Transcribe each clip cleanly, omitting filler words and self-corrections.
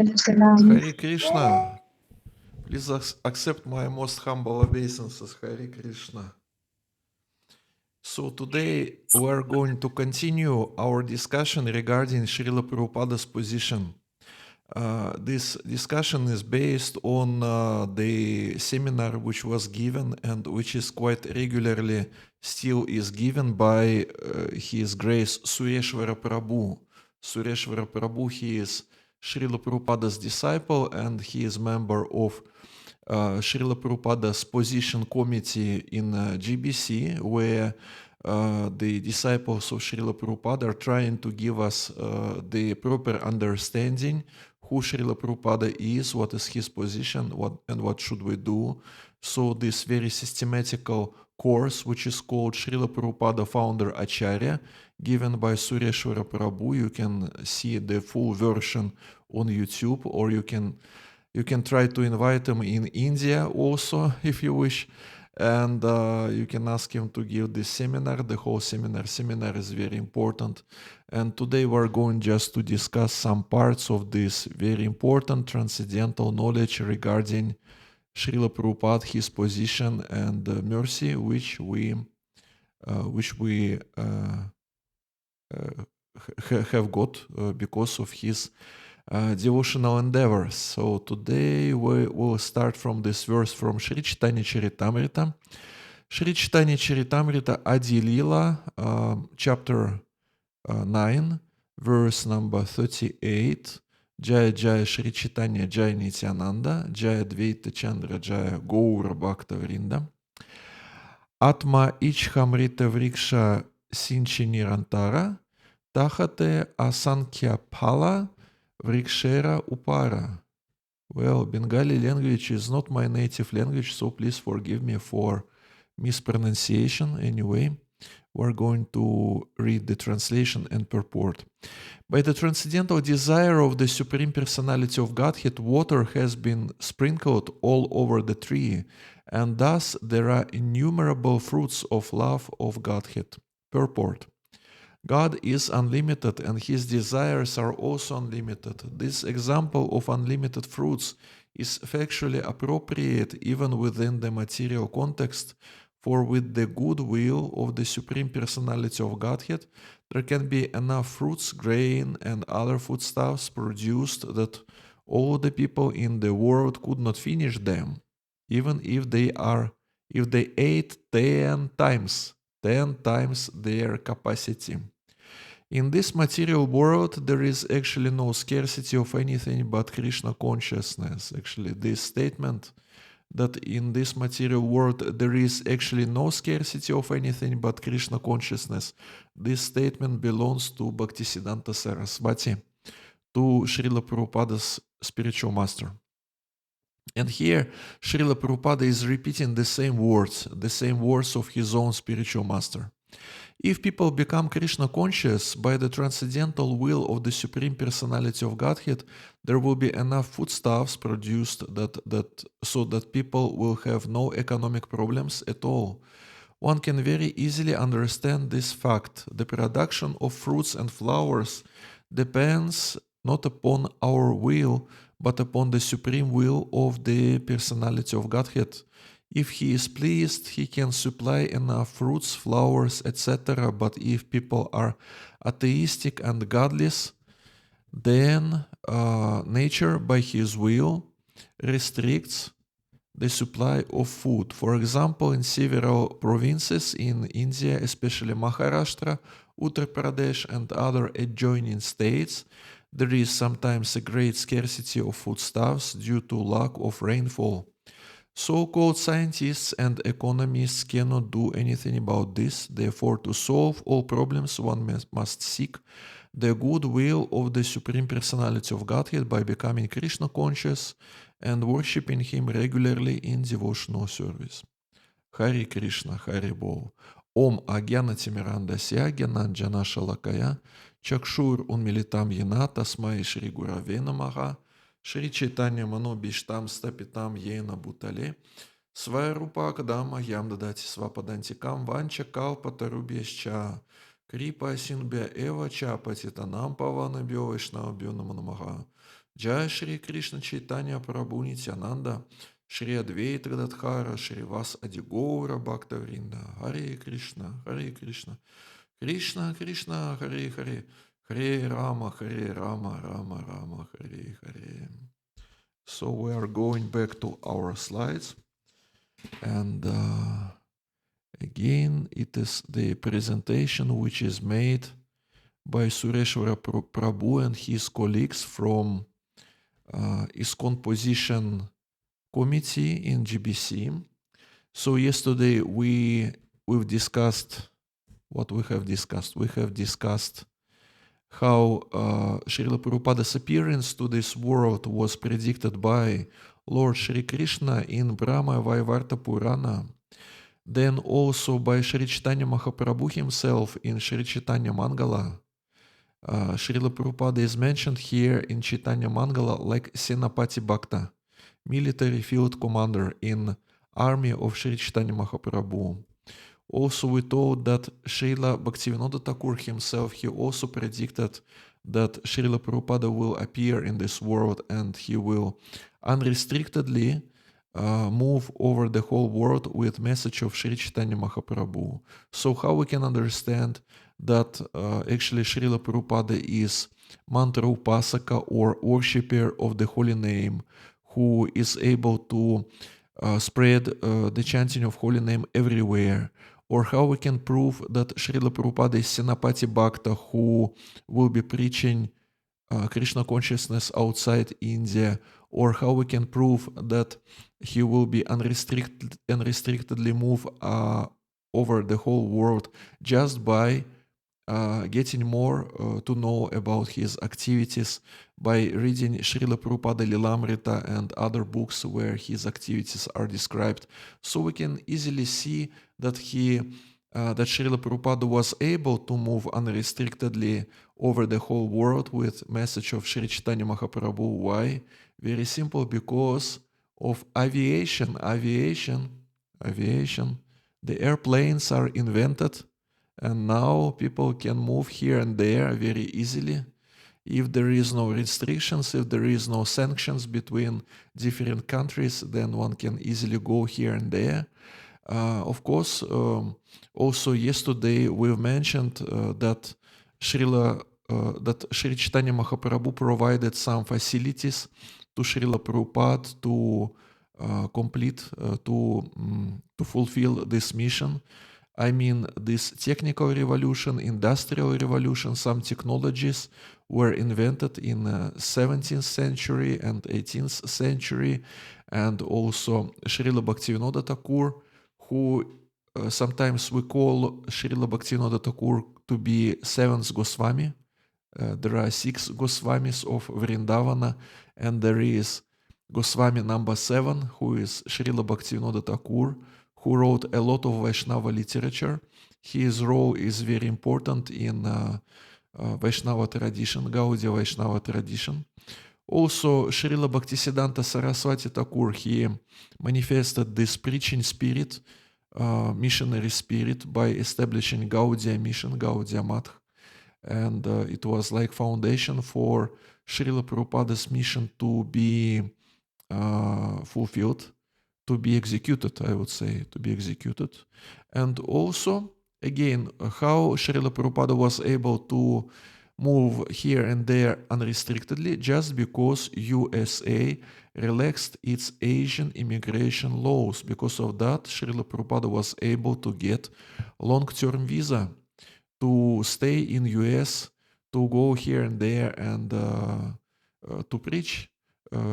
Hare Krishna. Please accept my most humble obeisances. Hare Krishna. So today we are going to continue our discussion regarding Srila Prabhupada's position. This discussion is based on the seminar which was given and which is quite regularly still is given by His Grace Sureshwara Prabhu. Sureshwara Prabhu, he is Srila Prabhupada's disciple and he is member of Srila Prabhupada's position committee in GBC, where the disciples of Srila Prabhupada are trying to give us the proper understanding who Srila Prabhupada is, what is his position, what should we do. So this very systematical course, which is called Srila Prabhupada Founder Acharya, given by Sureshwara Prabhu, you can see the full version on YouTube, or you can try to invite him in India also, if you wish, and you can ask him to give this seminar. The whole seminar is very important, and today we're going just to discuss some parts of this very important transcendental knowledge regarding Srila Prabhupada, his position and mercy, which we have got because of his devotional endeavors. So today we will start from this verse from Shri Chaitanya Charitamrita. Shri Chaitanya Charitamrita Adi Lila, chapter 9, verse number 38. Jaya Jaya Shri Chaitanya Jaya Nityananda, Jaya Dvaita Chandra Jaya Gaura Bhakta Vrinda. Atma Ichhamrita Vriksha Sinchi Nirantara, Tahate Asankhya Phala Vrikshera Upara. Well, Bengali language is not my native language, so please forgive me for mispronunciation. Anyway, we're going to read the translation and purport. By the transcendental desire of the Supreme Personality of Godhead, water has been sprinkled all over the tree, and thus there are innumerable fruits of love of Godhead. Purport. God is unlimited and his desires are also unlimited. This example of unlimited fruits is factually appropriate even within the material context, for with the good will of the Supreme Personality of Godhead, there can be enough fruits, grain, and other foodstuffs produced that all the people in the world could not finish them, even if they ate 10 times their capacity. In this material world, there is actually no scarcity of anything but Krishna consciousness. Actually, this statement that in this material world there is actually no scarcity of anything but Krishna consciousness, this statement belongs to Bhaktisiddhanta Saraswati, to Srila Prabhupada's spiritual master. And here, Srila Prabhupada is repeating the same words of his own spiritual master. If people become Krishna conscious by the transcendental will of the Supreme Personality of Godhead, there will be enough foodstuffs produced so that people will have no economic problems at all. One can very easily understand this fact. The production of fruits and flowers depends not upon our will, but upon the supreme will of the Personality of Godhead. If he is pleased, he can supply enough fruits, flowers, etc. But if people are atheistic and godless, then nature, by his will, restricts the supply of food. For example, in several provinces in India, especially Maharashtra, Uttar Pradesh, and other adjoining states, there is sometimes a great scarcity of foodstuffs due to lack of rainfall. So-called scientists and economists cannot do anything about this. Therefore, to solve all problems, one must seek the good will of the Supreme Personality of Godhead by becoming Krishna conscious and worshipping him regularly in devotional service. Hare Krishna, Hare Bol. Om Agyana Timirandasya Gyananjana Shalakaya Chakshur Unmilitam Yena Tasmai Shri Gurave Namaha Shri Chaitanya Mano Bishtam Stapitam Yena Bhutale Свайрупа Кадама Ям Дадати Свападантикам Ванча Калпатарубьясча Крипа Синбя Эва Чапатитанам Павана Бьовишна Бьюнаманамага Jai Shri Krishna Chaitanya Prabhu Nityananda, Shri Advaita Gadadhara, Shri Vas Adigaura Bhakta Vrinda, Hare Krishna, Hare Krishna, Krishna Krishna, Hare Hare, Hare Rama, Rama Rama, Hare Hare. So we are going back to our slides, and again, it is the presentation which is made by Sureshwara Prabhu and his colleagues from ISKCON Position Committee in GBC. So yesterday we've discussed what we have discussed. We have discussed how Srila Prabhupada's appearance to this world was predicted by Lord Shri Krishna in Brahma Vaivarta Purana, then also by Shri Chaitanya Mahaprabhu himself in Shri Chaitanya Mangala. Srila Prabhupada is mentioned here in Chaitanya Mangala like Senapati Bhakta, military field commander in army of Shri Chaitanya Mahaprabhu. Also, we told that Srila Bhaktivinoda Thakur himself, he also predicted that Srila Prabhupada will appear in this world and he will unrestrictedly move over the whole world with message of Shri Chaitanya Mahaprabhu. So how we can understand that actually Srila Prabhupada is mantra upasaka or worshipper of the holy name, who is able to spread the chanting of holy name everywhere, or how we can prove that Srila Prabhupada is Senapati Bhakta who will be preaching Krishna consciousness outside India, or how we can prove that he will be unrestrictedly move over the whole world just by getting more to know about his activities by reading Srila Prabhupada Lilamrita and other books where his activities are described. So we can easily see that that Srila Prabhupada was able to move unrestrictedly over the whole world with message of Sri Chaitanya Mahaprabhu. Why? Very simple, because of aviation. The airplanes are invented, and now people can move here and there very easily. If there is no restrictions, if there is no sanctions between different countries, then one can easily go here and there. Of course, also yesterday we've mentioned that Sri Chaitanya Mahaprabhu provided some facilities to Srila Prabhupada to to fulfill this mission. I mean, this technical revolution, industrial revolution, some technologies were invented in 17th century and 18th century, and also Srila Bhaktivinoda Thakur, who sometimes we call Srila Bhaktivinoda Thakur to be seventh Goswami. There are 6 Goswamis of Vrindavana, and there is Goswami number 7, who is Srila Bhaktivinoda Thakur, who wrote a lot of Vaishnava literature. His role is very important in Vaishnava tradition, Gaudiya Vaishnava tradition. Also, Srila Bhaktisiddhanta Saraswati Thakur, he manifested this preaching spirit, missionary spirit, by establishing Gaudiya mission, Gaudiya Math. And it was like foundation for Srila Prabhupada's mission to be fulfilled, to be executed, I would say, to be executed. And also, again, how Srila Prabhupada was able to move here and there unrestrictedly, just because USA relaxed its Asian immigration laws. Because of that, Srila Prabhupada was able to get long-term visa to stay in US, to go here and there and to preach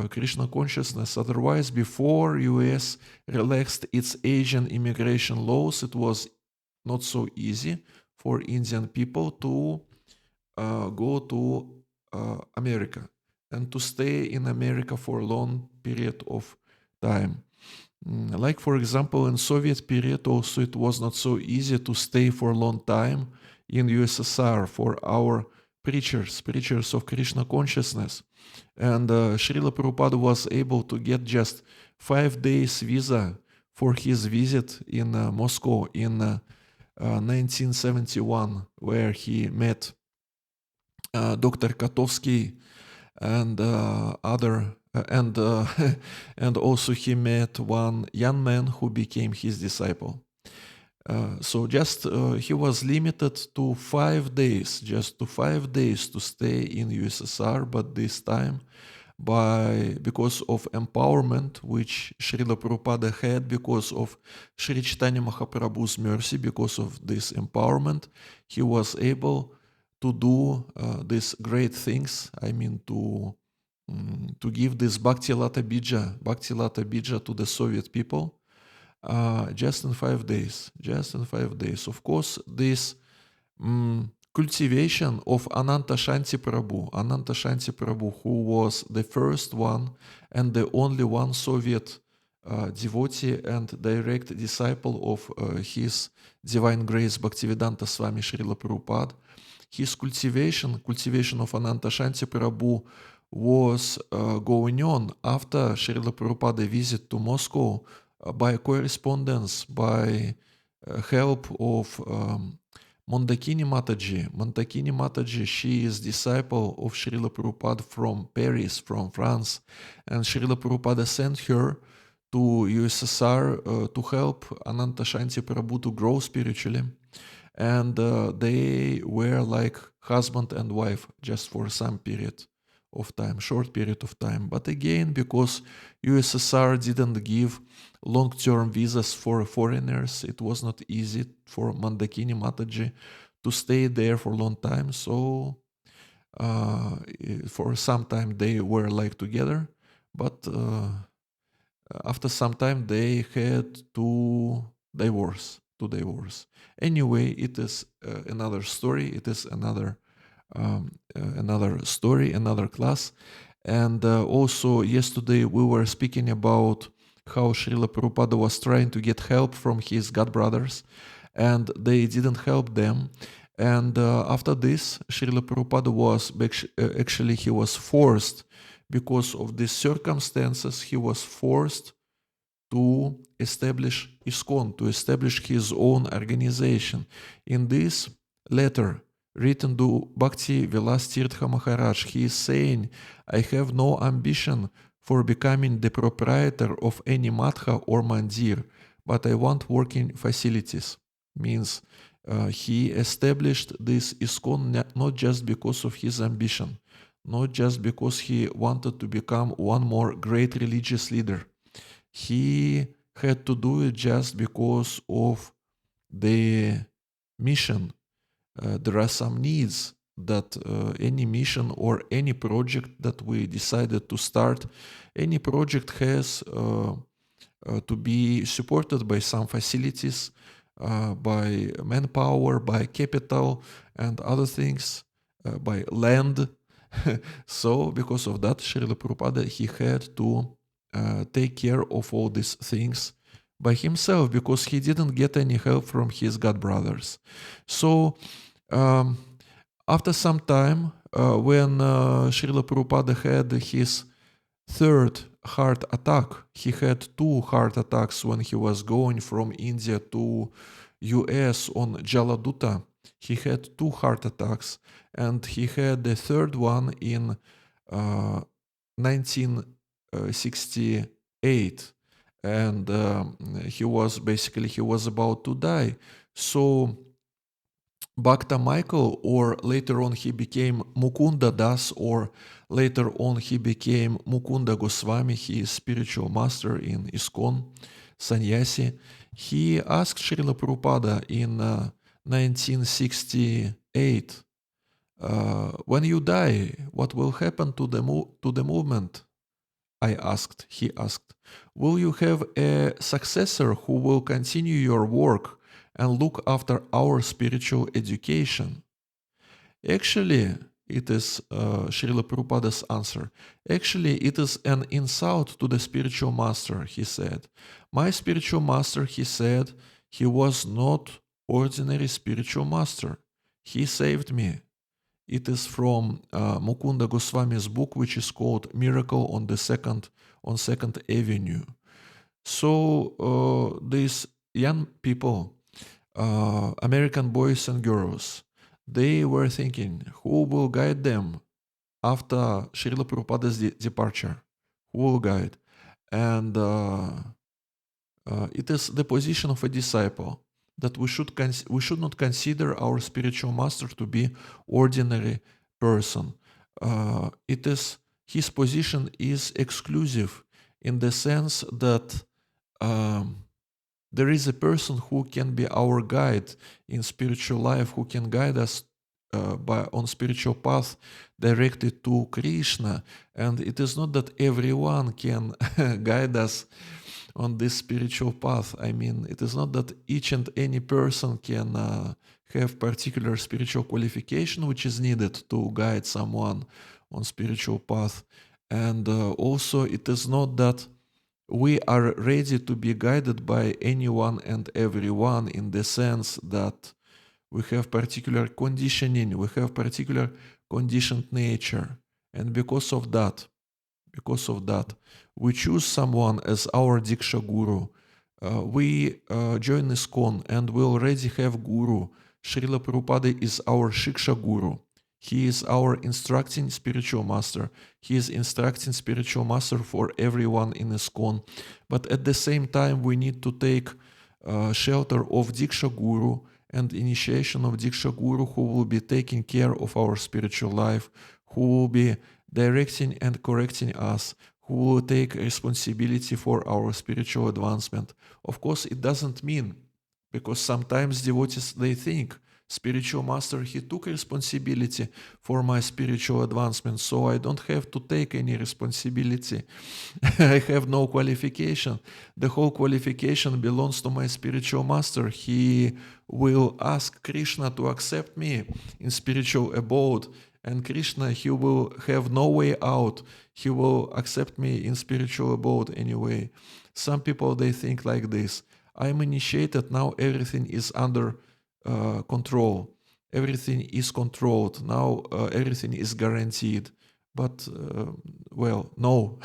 Krishna consciousness. Otherwise, before US relaxed its Asian immigration laws, it was not so easy for Indian people to go to America and to stay in America for a long period of time. Like, for example, in Soviet period also, it was not so easy to stay for a long time in USSR for our preachers of Krishna consciousness. And Srila Prabhupada was able to get just 5 days visa for his visit in Moscow in 1971, where he met Dr. Kotovsky and and also he met one young man who became his disciple. So just he was limited to 5 days, just to 5 days to stay in USSR, but this time because of empowerment which Srila Prabhupada had, because of Sri Chaitanya Mahaprabhu's mercy, because of this empowerment, he was able to do these great things. I mean, to give this Bhakti Lata Bija to the Soviet people just in 5 days. Just in 5 days. Of course, this cultivation of Ananta Shanti Prabhu, who was the first one and the only one Soviet devotee and direct disciple of His Divine Grace Bhaktivedanta Swami Srila Prabhupada. His cultivation of Ananta Shanti Prabhu was going on after Srila Prabhupada visit to Moscow by correspondence, by help of Mandakini Mataji. Mandakini Mataji, she is disciple of Srila Prabhupada from Paris, from France, and Srila Prabhupada sent her to USSR to help Ananta Shanti Prabhu to grow spiritually. And they were like husband and wife just for some period of time, short period of time. But again, because USSR didn't give long-term visas for foreigners, it was not easy for Mandakini Mataji to stay there for a long time. So for some time they were like together, but after some time they had to divorce. Anyway, it is another story. It is another story, another class. And also yesterday we were speaking about how Srila Prabhupada was trying to get help from his god brothers, and they didn't help them. And after this, Srila Prabhupada was actually he was forced, because of these circumstances, he was forced to establish ISKCON, to establish his own organization. In this letter written to Bhakti Vilas Tirtha Maharaj, he is saying, I have no ambition for becoming the proprietor of any matha or mandir, but I want working facilities. Means he established this ISKCON not just because of his ambition, not just because he wanted to become one more great religious leader. He had to do it just because of the mission. There are some needs that any mission or any project that we decided to start, any project has to be supported by some facilities, by manpower, by capital, and other things, by land. So, because of that, Srila Prabhupada, he had to take care of all these things by himself, because he didn't get any help from his god brothers. So, after some time, when Srila Prabhupada had his third heart attack, he had two heart attacks when he was going from India to US on Jaladuta. He had two heart attacks, and he had the third one in 1968, and he was about to die. So Bhakta Michael, or later on he became Mukunda Das, or later on he became Mukunda Goswami, he is spiritual master in ISKCON, sannyasi. He asked Srila Prabhupada in 1968, when you die, what will happen to the movement? He asked, will you have a successor who will continue your work and look after our spiritual education? Actually, it is Srila Prabhupada's answer. Actually, it is an insult to the spiritual master, he said. My spiritual master, he said, he was not ordinary spiritual master. He saved me. It is from Mukunda Goswami's book, which is called Miracle on Second Avenue. So these young people, American boys and girls, they were thinking, who will guide them after Srila Prabhupada's departure? Who will guide? And it is the position of a disciple that we should not consider our spiritual master to be ordinary person. It is his position is exclusive in the sense that there is a person who can be our guide in spiritual life, who can guide us on spiritual path directed to Krishna. And it is not that everyone can guide us on this spiritual path. I mean, it is not that each and any person can have particular spiritual qualification which is needed to guide someone on spiritual path. And also it is not that we are ready to be guided by anyone and everyone in the sense that we have particular conditioning, we have particular conditioned nature. And because of that, we choose someone as our Diksha Guru. We join ISKCON and we already have Guru. Srila Prabhupada is our Shiksha Guru. He is our instructing spiritual master. He is instructing spiritual master for everyone in ISKCON. But at the same time, we need to take shelter of Diksha Guru and initiation of Diksha Guru, who will be taking care of our spiritual life, who will be directing and correcting us, who will take responsibility for our spiritual advancement. Of course, it doesn't mean, because sometimes devotees, they think, spiritual master, he took responsibility for my spiritual advancement, so I don't have to take any responsibility. I have no qualification. The whole qualification belongs to my spiritual master. He will ask Krishna to accept me in spiritual abode, and Krishna, he will have no way out. He will accept me in spiritual abode anyway. Some people, they think like this. I'm initiated, now everything is under control. Everything is controlled. Now everything is guaranteed. But, well, no.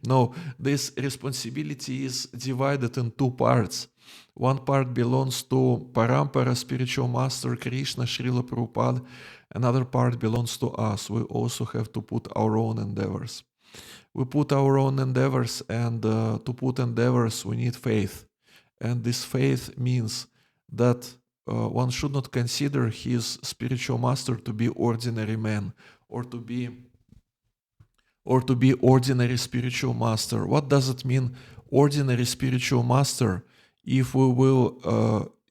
No, this responsibility is divided in two parts. One part belongs to Parampara, spiritual master Krishna, Srila Prabhupada. Another part belongs to us. We also have to put our own endeavors. We put our own endeavors, and to put endeavors, we need faith. And this faith means that one should not consider his spiritual master to be ordinary man or to be ordinary spiritual master. What does it mean, ordinary spiritual master? If we will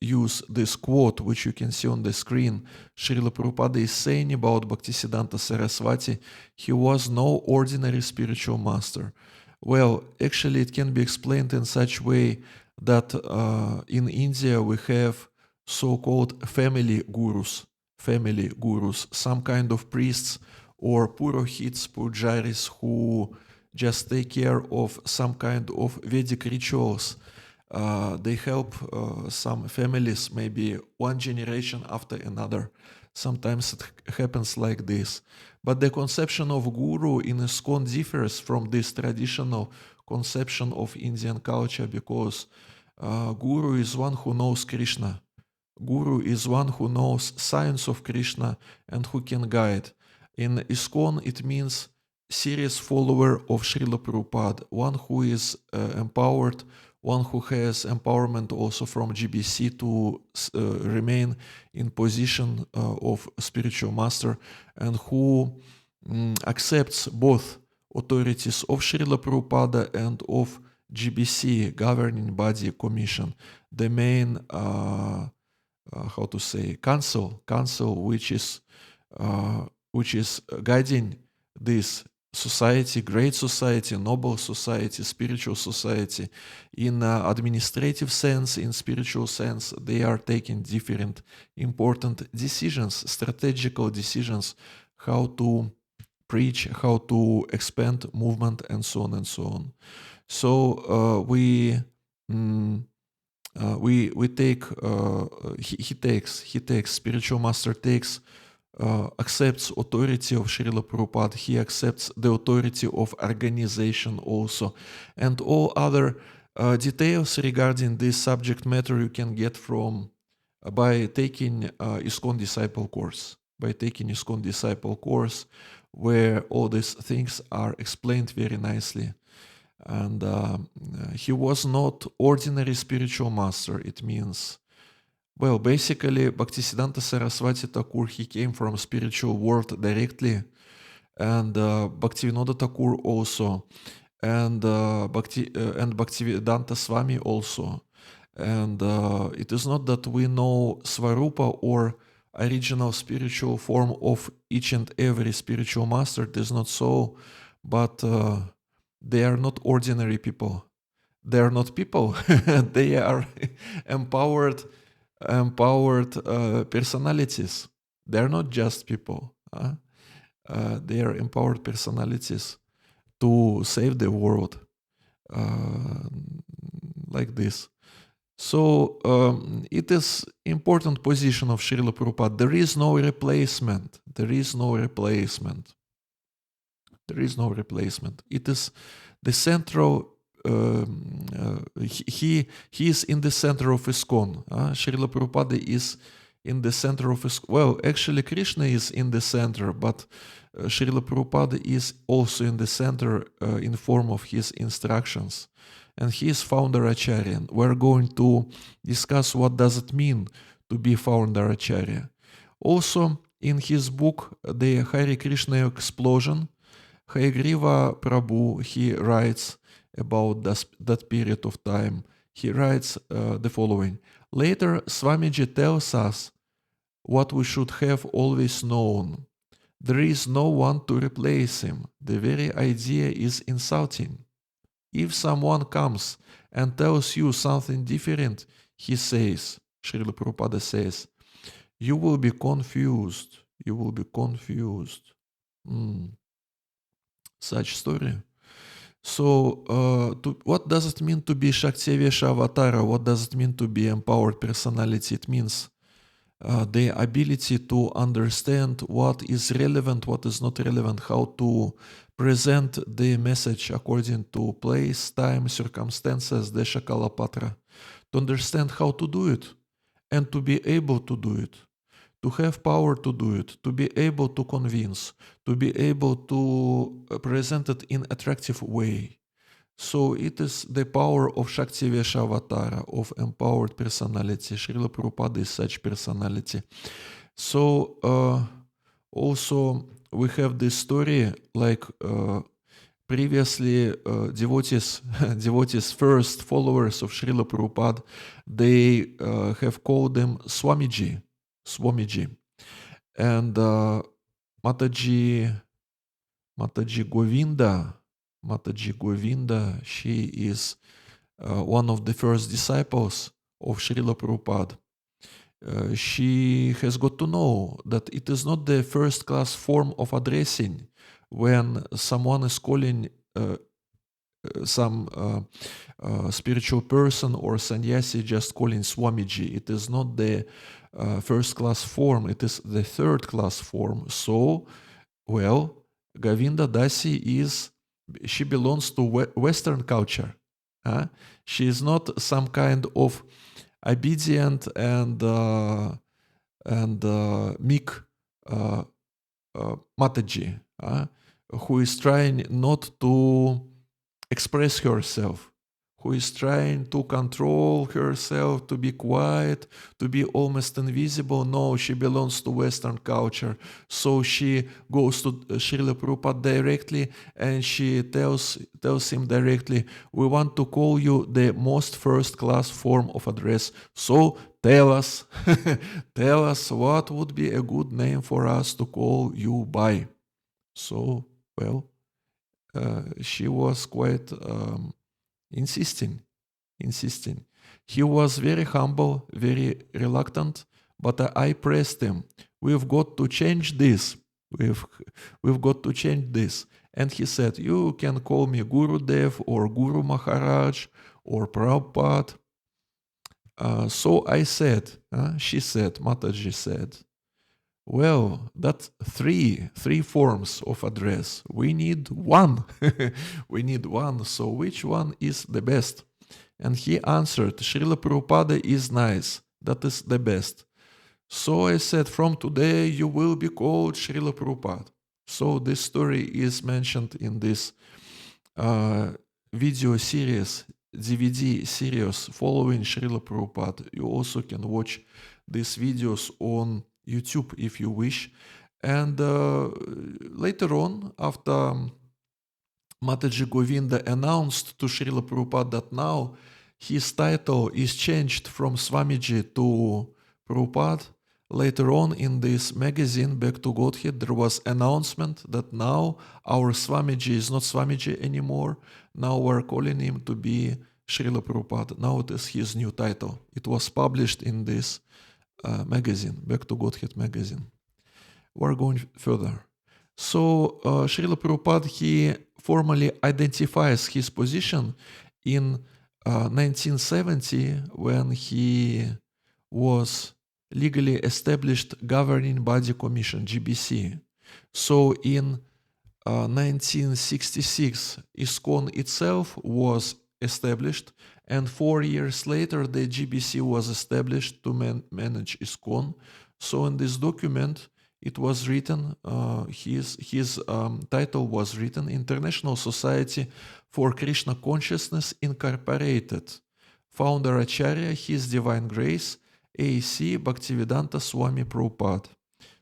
use this quote, which you can see on the screen, Srila Prabhupada is saying about Bhaktisiddhanta Saraswati, he was no ordinary spiritual master. Well, actually it can be explained in such way that in India we have so-called family gurus, some kind of priests or purohits, pujaris, who just take care of some kind of Vedic rituals. They help some families, maybe one generation after another. Sometimes it happens like this. But the conception of guru in ISKCON differs from this traditional conception of Indian culture, because guru is one who knows Krishna. Guru is one who knows science of Krishna and who can guide. In ISKCON, it means serious follower of Srila Prabhupada, one who is empowered, one who has empowerment also from GBC to remain in position of spiritual master, and who accepts both authorities of Srila Prabhupada and of GBC, governing body commission, the main council which is guiding this society, great society, noble society, spiritual society. In administrative sense, in spiritual sense, they are taking different important decisions, strategical decisions, how to preach, how to expand movement, and so on and so on. So he takes, spiritual master takes, accepts authority of Srila Prabhupada, he accepts the authority of organization also, and all other details regarding this subject matter you can get from by taking ISKCON Disciple course. where all these things are explained very nicely. And he was not ordinary spiritual master. It means, well, basically, Bhaktisiddhanta Saraswati Thakur, he came from spiritual world directly, and Bhaktivinoda Thakur also, and Bhaktivedanta Swami also. And it is not that we know Svarupa or original spiritual form of each and every spiritual master. It is not so, but they are not ordinary people. They are not people. They are empowered personalities. They are not just people. They are empowered personalities to save the world, like this. So it is important position of Srila Prabhupada. There is no replacement. There is no replacement. There is no replacement. It is the central. He is in the center of ISKCON. Srila Prabhupada is in the center of ISKCON. Well, actually, Krishna is in the center, but Srila Prabhupada is also in the center in form of his instructions. And he is founder Acharya. We're going to discuss what does it mean to be founder Acharya. Also, in his book, The Hare Krishna Explosion, Hayagriva Prabhu, he writes about that period of time. He writes the following. Later, Swamiji tells us what we should have always known. There is no one to replace him. The very idea is insulting. If someone comes and tells you something different, he says, Srila Prabhupada says, you will be confused. You will be confused. Such story. So, what does it mean to be Shaktivesha Avatara? What does it mean to be empowered personality? It means the ability to understand what is relevant, what is not relevant, how to present the message according to place, time, circumstances, Desha Kalapatra, to understand how to do it and to be able to do it, to have power to do it, to be able to convince, to be able to present it in attractive way. So it is the power of Shaktivesha Avatara, of empowered personality. Srila Prabhupada is such personality. So also we have this story like previously devotees, first followers of Srila Prabhupada, they have called them Swamiji. And Mataji Govinda, she is one of the first disciples of Srila Prabhupada. She has got to know that it is not the first class form of addressing when someone is calling some spiritual person or sannyasi just calling Swamiji. It is not the first class form, it is the third class form. So, well, Govinda Dasi she belongs to Western culture. She is not some kind of obedient and meek Mataji, who is trying not to express herself, who is trying to control herself, to be quiet, to be almost invisible. No, she belongs to Western culture. So she goes to Srila Prabhupada directly and she tells him directly, we want to call you the most first class form of address. So tell us, tell us what would be a good name for us to call you by. So, well, she was quite insisting. He was very humble, very reluctant, but I pressed him. We've got to change this. We've got to change this. And he said, you can call me Guru Dev or Guru Maharaj or Prabhupada. So I said, Mataji said, well, that's three forms of address. We need one. We need one. So which one is the best? And he answered, Srila Prabhupada is nice. That is the best. So I said, from today you will be called Srila Prabhupada. So this story is mentioned in this uh, video series, DVD series following Srila Prabhupada. You also can watch these videos on YouTube if you wish. And later on, after Mataji Govinda announced to Srila Prabhupada that now his title is changed from Swamiji to Prabhupada. Later on in this magazine, Back to Godhead, there was announcement that now our Swamiji is not Swamiji anymore. Now we're calling him to be Srila Prabhupada. Now it is his new title. It was published in this magazine, Back to Godhead magazine. We're going further. So Srila Prabhupada, he formally identifies his position in 1970 when he was legally established Governing Body Commission, GBC. So in 1966, ISKCON itself was established, and 4 years later, the GBC was established to manage ISKCON. So in this document, it was written, his title was written, International Society for Krishna Consciousness Incorporated. Founder Acharya, His Divine Grace, A.C. Bhaktivedanta Swami Prabhupada.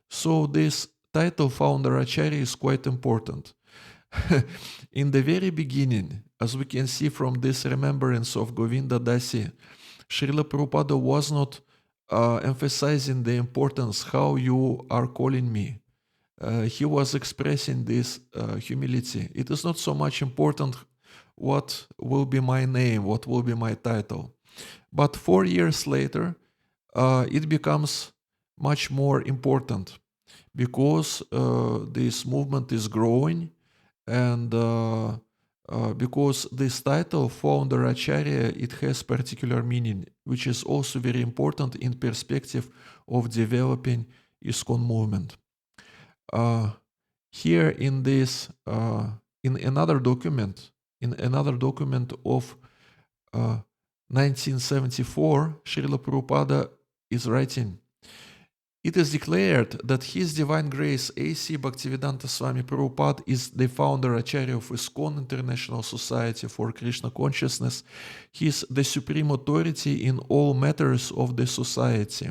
So this title, Founder Acharya, is quite important. In the very beginning, as we can see from this remembrance of Govinda Dasi, Srila Prabhupada was not emphasizing the importance how you are calling me. He was expressing this humility. It is not so much important what will be my name, what will be my title. But 4 years later, it becomes much more important because this movement is growing, and because this title, Founder Acharya, it has particular meaning, which is also very important in perspective of developing ISKCON movement. Here in this, in another document of 1974, Srila Prabhupada is writing, it is declared that His Divine Grace A.C. Bhaktivedanta Swami Prabhupada is the founder Acharya of ISKCON International Society for Krishna Consciousness. He is the supreme authority in all matters of the society.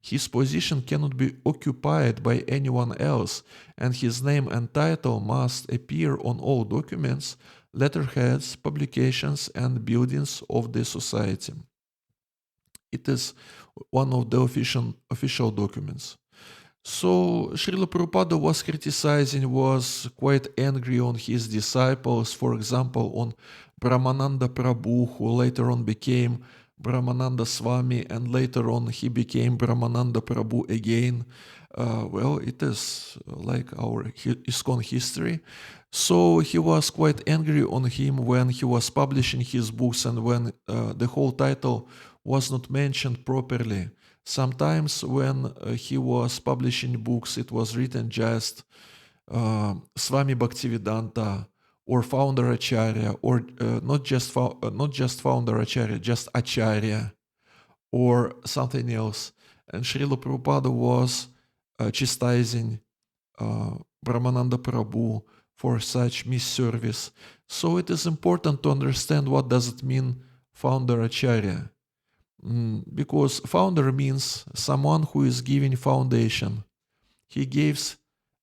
His position cannot be occupied by anyone else, and his name and title must appear on all documents, letterheads, publications, and buildings of the society. It is one of the official documents. So Srila Prabhupada was criticizing, was quite angry on his disciples, for example, on Brahmananda Prabhu, who later on became Brahmananda Swami, and later on he became Brahmananda Prabhu again. Well, it is like our ISKCON history. So he was quite angry on him when he was publishing his books and when the whole title was not mentioned properly. Sometimes when he was publishing books, it was written just Swami Bhaktivedanta or Founder Acharya, or not just Founder Acharya, just Acharya or something else. And Srila Prabhupada was chastising Brahmananda Prabhu for such misservice. So it is important to understand what does it mean Founder Acharya. Because founder means someone who is giving foundation. He gives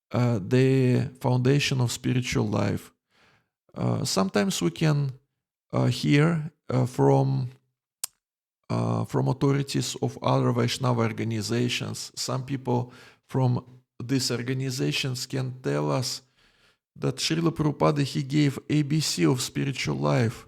the foundation of spiritual life. Sometimes we can hear from authorities of other Vaishnava organizations. Some people from these organizations can tell us that Srila Prabhupada, he gave ABC of spiritual life.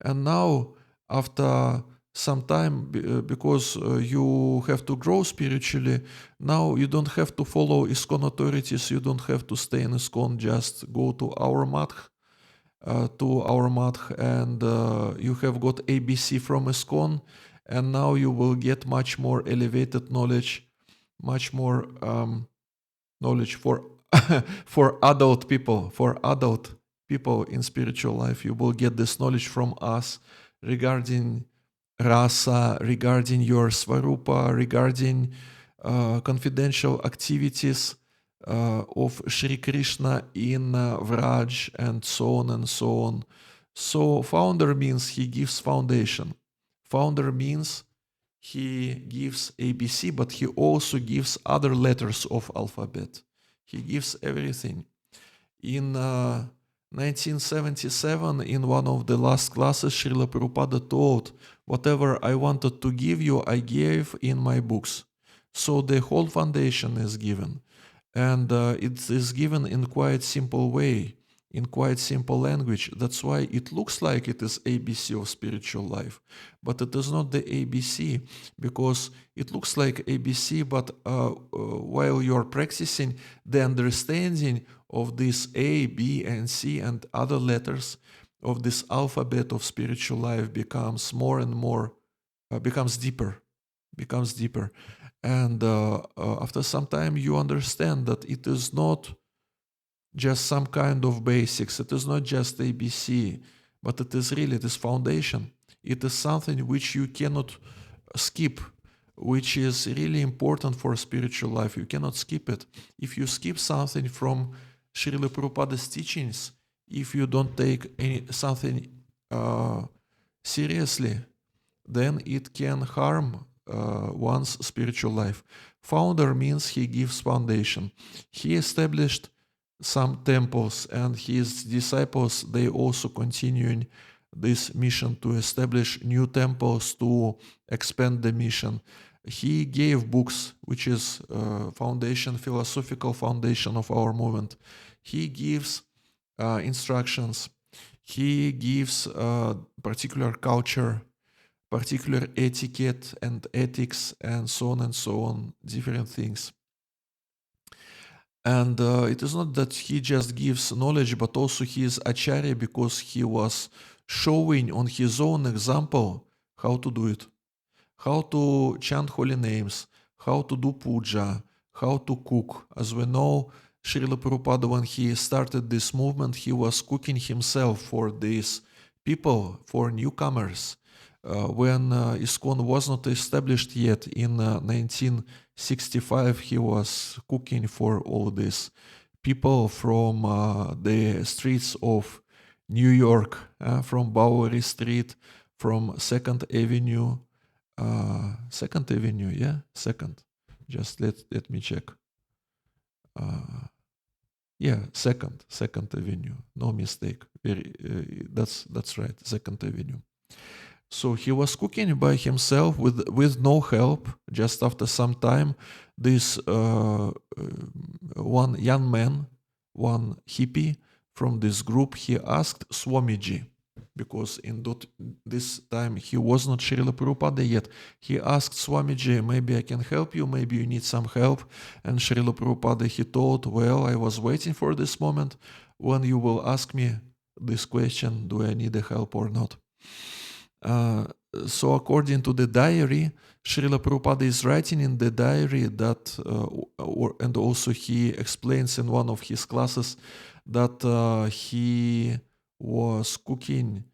And now, after some time, because you have to grow spiritually, now you don't have to follow ISKCON authorities, you don't have to stay in ISKCON, just go to our madh, and you have got ABC from ISKCON, and now you will get much more elevated knowledge, much more knowledge for for adult people in spiritual life. You will get this knowledge from us regarding rasa, regarding your svarupa, regarding confidential activities of Sri Krishna in Vraj and so on and so on. So founder means he gives foundation. Founder means he gives ABC, but he also gives other letters of alphabet. He gives everything. In 1977, in one of the last classes, Srila Prabhupada taught, whatever I wanted to give you, I gave in my books. So the whole foundation is given. And it is given in quite simple way, in quite simple language. That's why it looks like it is ABC of spiritual life, but it is not the ABC, because it looks like ABC, but while you're practicing, the understanding of this A, B, and C and other letters of this alphabet of spiritual life becomes more and more, becomes deeper, becomes deeper. And after some time, you understand that it is not just some kind of basics. It is not just ABC, but it is really this foundation. It is something which you cannot skip, which is really important for spiritual life. You cannot skip it. If you skip something from Srila Prabhupada's teachings, if you don't take something seriously, then it can harm one's spiritual life. Founder means he gives foundation. He established some temples, and his disciples, they also continuing this mission to establish new temples, to expand the mission. He gave books, which is foundation, philosophical foundation of our movement. He gives instructions. He gives particular culture, particular etiquette and ethics, and so on, different things. And it is not that he just gives knowledge, but also he is acharya, because he was showing on his own example how to do it, how to chant holy names, how to do puja, how to cook. As we know, Srila Prabhupada, when he started this movement, he was cooking himself for these people, for newcomers. When ISKCON was not established yet in 1965, he was cooking for all these people from the streets of New York, from Bowery Street, from Second Avenue. Second Avenue, yeah, second. Just let me check. Yeah, Second Avenue. No mistake. Very, that's right. Second Avenue. So he was cooking by himself with no help. Just after some time, this one young man, one hippie from this group, he asked Swamiji, because in this time he was not Srila Prabhupada yet. He asked Swamiji, maybe I can help you, maybe you need some help. And Srila Prabhupada, he told, well, I was waiting for this moment when you will ask me this question, do I need the help or not? So according to the diary, Srila Prabhupada is writing in the diary that, and also he explains in one of his classes that he was cooking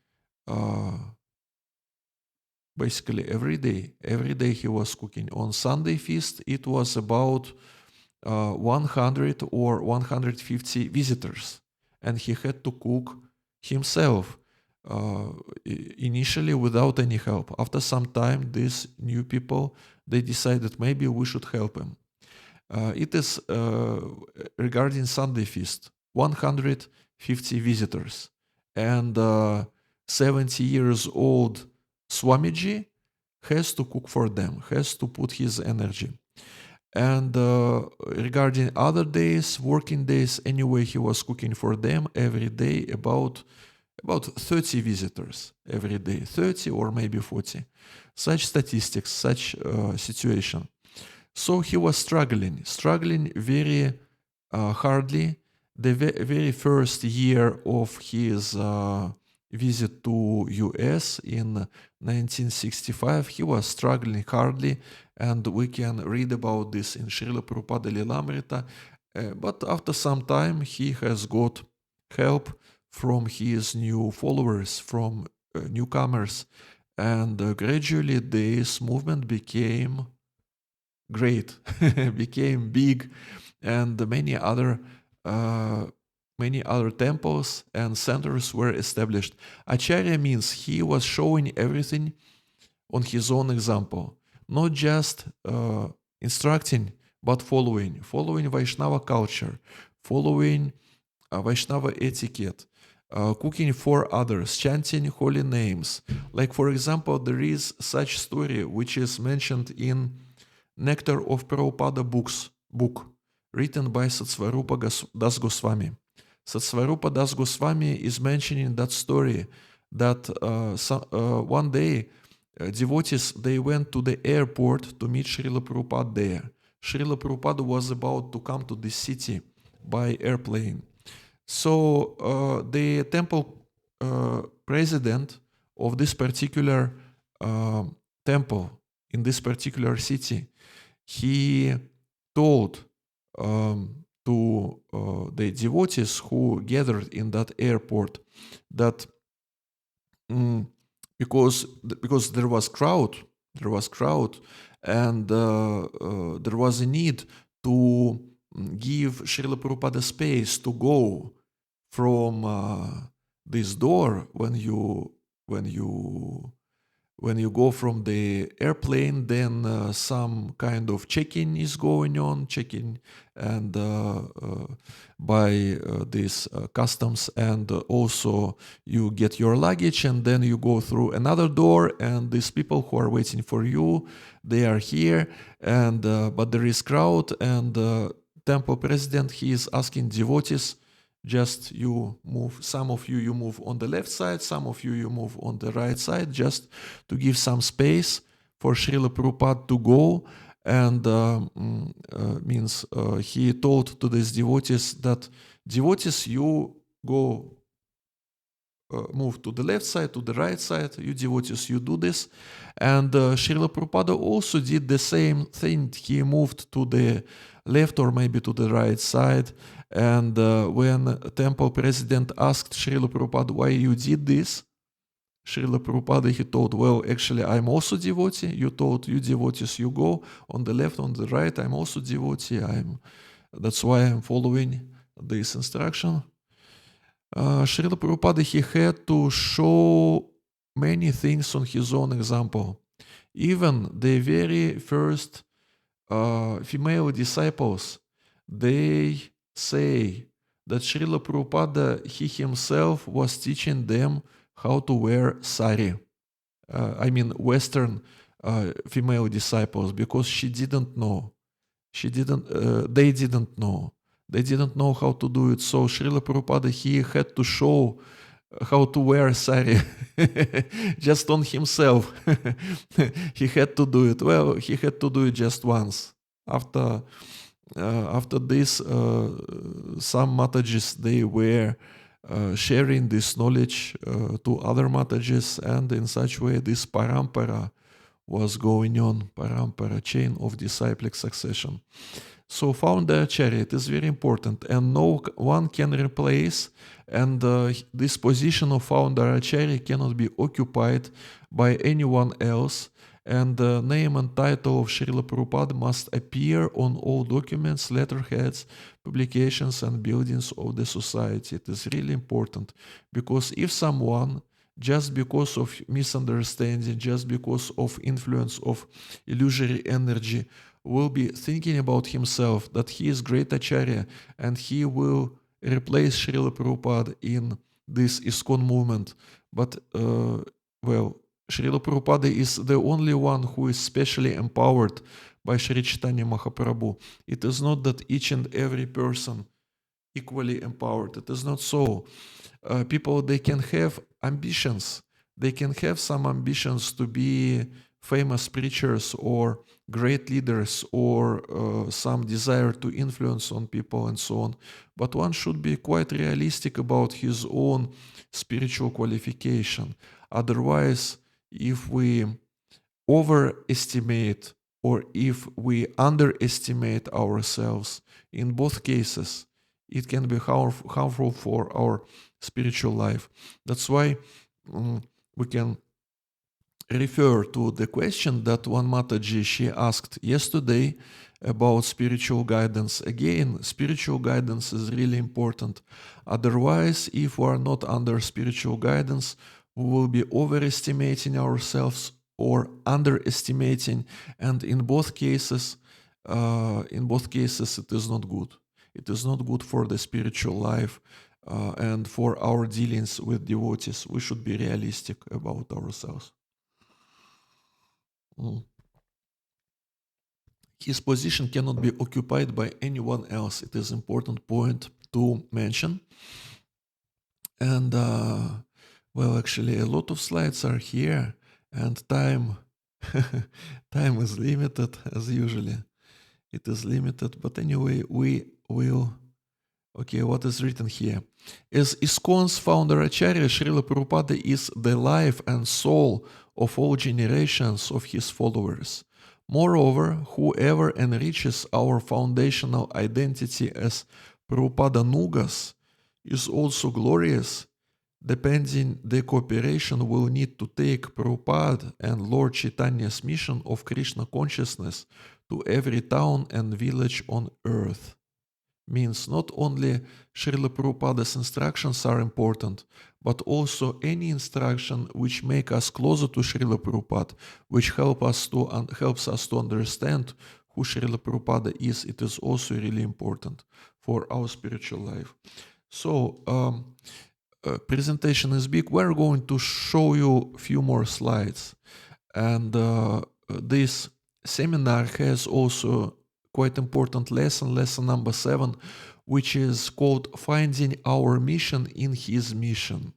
basically every day. Every day he was cooking. On Sunday feast, it was about 100 or 150 visitors, and he had to cook himself. Initially without any help. After some time, these new people, they decided maybe we should help him. It is regarding Sunday feast, 150 visitors, and 70 years old Swamiji has to cook for them, has to put his energy. And regarding other days, working days, anyway, he was cooking for them every day about 30 visitors every day, 30 or maybe 40. Such statistics, such situation. So he was struggling very hardly. The very first year of his visit to US in 1965, he was struggling hardly, and we can read about this in Srila Prabhupada Lilamrita. But after some time, he has got help from his new followers, from newcomers, and gradually this movement became great, became big, and uh, many other temples and centers were established. Acharya means he was showing everything on his own example, not just instructing, but following Vaishnava culture, following Vaishnava etiquette, cooking for others, chanting holy names. Like, for example, there is such story which is mentioned in Nectar of Prabhupada book, written by Satsvarupa Das Goswami. Satsvarupa Das Goswami is mentioning that story that one day devotees, they went to the airport to meet Srila Prabhupada there. Srila Prabhupada was about to come to the city by airplane. So the temple president of this particular temple in this particular city, he told to the devotees who gathered in that airport that because there was crowd, and there was a need to give Srila Prabhupada space to go from this door when you when you go from the airplane, then some kind of checking is going on, checking and by these customs, and also you get your luggage, and then you go through another door, and these people who are waiting for you, they are here, and but there is crowd, and temple president, he is asking devotees, just you move, some of you move on the left side, some of you move on the right side, just to give some space for Srila Prabhupada to go. And means he told to these devotees that devotees, you go move to the left side, to the right side, you devotees, you do this. And Srila Prabhupada also did the same thing. He moved to the left or maybe to the right side. And when temple president asked Srila Prabhupada why you did this, Srila Prabhupada, he told, well, actually, I'm also devotee. You told you devotees, you go on the left, on the right. I'm also devotee. That's why I'm following this instruction. Srila Prabhupada, he had to show many things on his own example. Even the very first female disciples, they say that Srila Prabhupada, he himself was teaching them how to wear sari. I mean, Western female disciples, because she didn't know. They didn't know. They didn't know how to do it. So Srila Prabhupada, he had to show how to wear sari just on himself. He had to do it. Well, he had to do it just once. After this, some Matajis, they were sharing this knowledge to other Matajis, and in such way this parampara was going on, parampara, chain of disciplic succession. So founder Acharya, it is very important, and no one can replace, and this position of founder Acharya cannot be occupied by anyone else, and the name and title of Srila Prabhupada must appear on all documents, letterheads, publications, and buildings of the society. It is really important, because if someone, just because of misunderstanding, just because of influence of illusory energy, will be thinking about himself that he is great Acharya and he will replace Srila Prabhupada in this ISKCON movement, but well, Srila Prabhupada is the only one who is specially empowered by Sri Chaitanya Mahaprabhu. It is not that each and every person equally empowered. It is not so. People, they can have ambitions. They can have some ambitions to be famous preachers or great leaders, or some desire to influence on people and so on. But one should be quite realistic about his own spiritual qualification. Otherwise, if we overestimate or if we underestimate ourselves, in both cases, it can be harmful for our spiritual life. That's why we can refer to the question that one Mataji she asked yesterday about spiritual guidance. Again, spiritual guidance is really important. Otherwise, if we are not under spiritual guidance, we will be overestimating ourselves or underestimating, and in both cases, it is not good. It is not good for the spiritual life and for our dealings with devotees. We should be realistic about ourselves. Mm. His position cannot be occupied by anyone else. It is an important point to mention. And well, actually, a lot of slides are here, and time time is limited as usually. It is limited, but anyway, we will. Okay, what is written here? As ISKCON's founder Acharya, Srila Prabhupada is the life and soul of all generations of his followers. Moreover, whoever enriches our foundational identity as Prabhupada Nugas is also glorious. Depending the cooperation will need to take Prabhupada and Lord Chaitanya's mission of Krishna consciousness to every town and village on earth. Means not only Srila Prabhupada's instructions are important, but also any instruction which make us closer to Srila Prabhupada, which helps us to understand who Srila Prabhupada is. It is also really important for our spiritual life. So, presentation is big. We're going to show you a few more slides, and this seminar has also quite important lesson number 7, which is called Finding Our Mission in His Mission.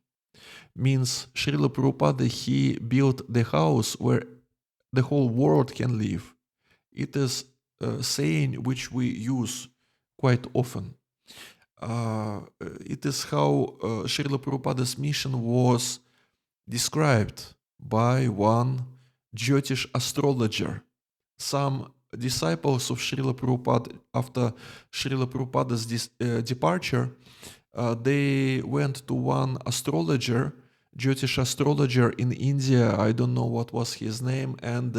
Means Srila Prabhupada, he built the house where the whole world can live. It is a saying which we use quite often. It is how Srila Prabhupada's mission was described by one Jyotish astrologer. Some disciples of Srila Prabhupada, after Srila Prabhupada's departure, they went to one astrologer, Jyotish astrologer in India. I don't know what was his name, and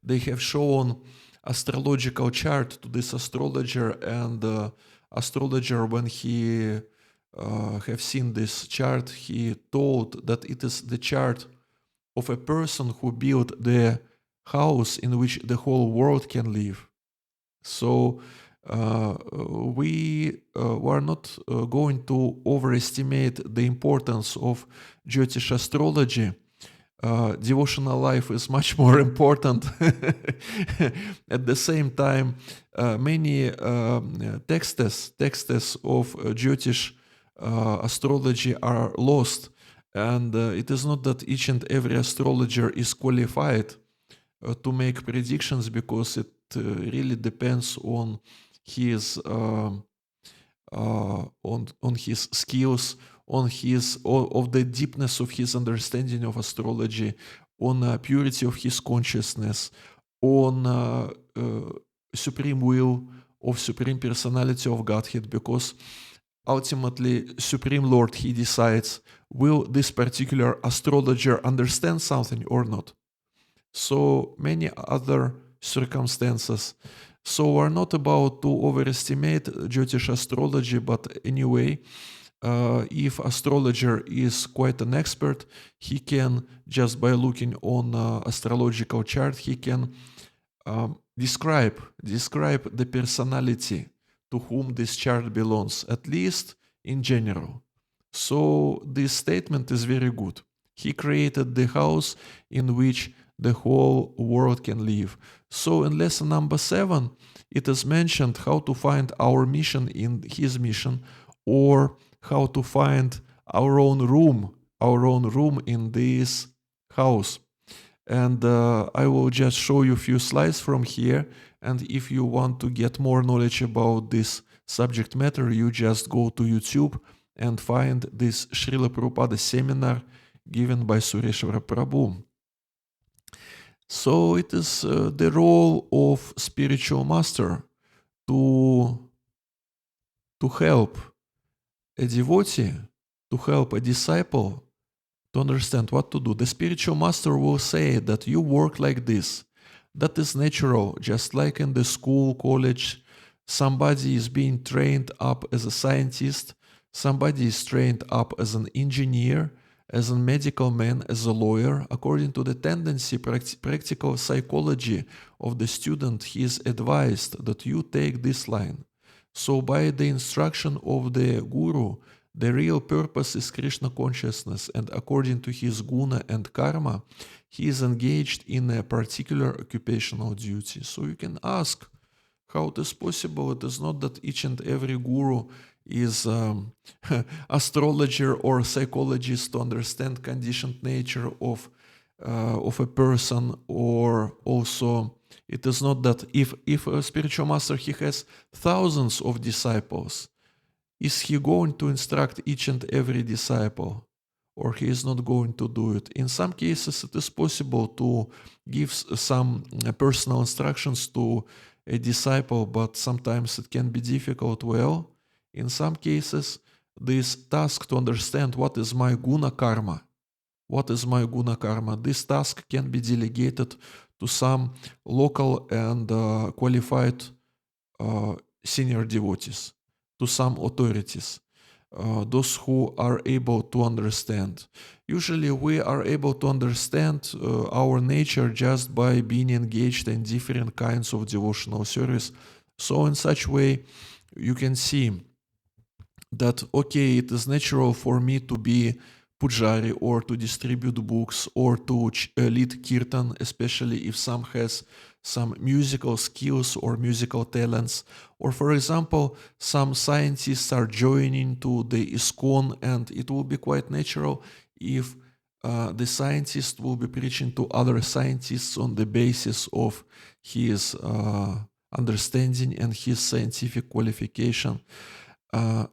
they have shown astrological chart to this astrologer, and astrologer, when he have seen this chart, he told that it is the chart of a person who built the house in which the whole world can live. So we were not going to overestimate the importance of Jyotish astrology. Devotional life is much more important. At the same time, many texts of Jyotish astrology are lost, and it is not that each and every astrologer is qualified to make predictions, because it really depends on his his skills, of the deepness of his understanding of astrology, on purity of his consciousness, on supreme will of Supreme Personality of Godhead, because ultimately Supreme Lord, he decides, will this particular astrologer understand something or not? So many other circumstances. So we're not about to overestimate Jyotish astrology, but anyway, if astrologer is quite an expert, he can, just by looking on astrological chart, he can describe the personality to whom this chart belongs, at least in general. So this statement is very good. He created the house in which the whole world can live. So in lesson number 7, it is mentioned how to find our mission in his mission, or how to find our own room in this house. And I will just show you a few slides from here. And if you want to get more knowledge about this subject matter, you just go to YouTube and find this Srila Prabhupada seminar given by Sureshwara Prabhu. So it is the role of spiritual master to help a devotee, to help a disciple to understand what to do. The spiritual master will say that you work like this. That is natural, just like in the school, college. Somebody is being trained up as a scientist, somebody is trained up as an engineer, as a medical man, as a lawyer. According to the tendency, practical psychology of the student, he is advised that you take this line. So, by the instruction of the guru, the real purpose is Krishna consciousness, and according to his guna and karma, he is engaged in a particular occupational duty. So you can ask how it is possible. It is not that each and every guru is astrologer or psychologist to understand conditioned nature of a person, or also it is not that if a spiritual master he has thousands of disciples, is he going to instruct each and every disciple, or he is not going to do it? In some cases, it is possible to give some personal instructions to a disciple, but sometimes it can be difficult. Well, in some cases, this task to understand what is my guna karma, this task can be delegated to some local and qualified senior devotees, to some authorities, those who are able to understand. Usually we are able to understand our nature just by being engaged in different kinds of devotional service. So in such way, you can see that, okay, it is natural for me to be pujari or to distribute books or to lead kirtan, especially if some has some musical skills or musical talents. Or for example, some scientists are joining to the ISKCON, and it will be quite natural if the scientist will be preaching to other scientists on the basis of his understanding and his scientific qualification.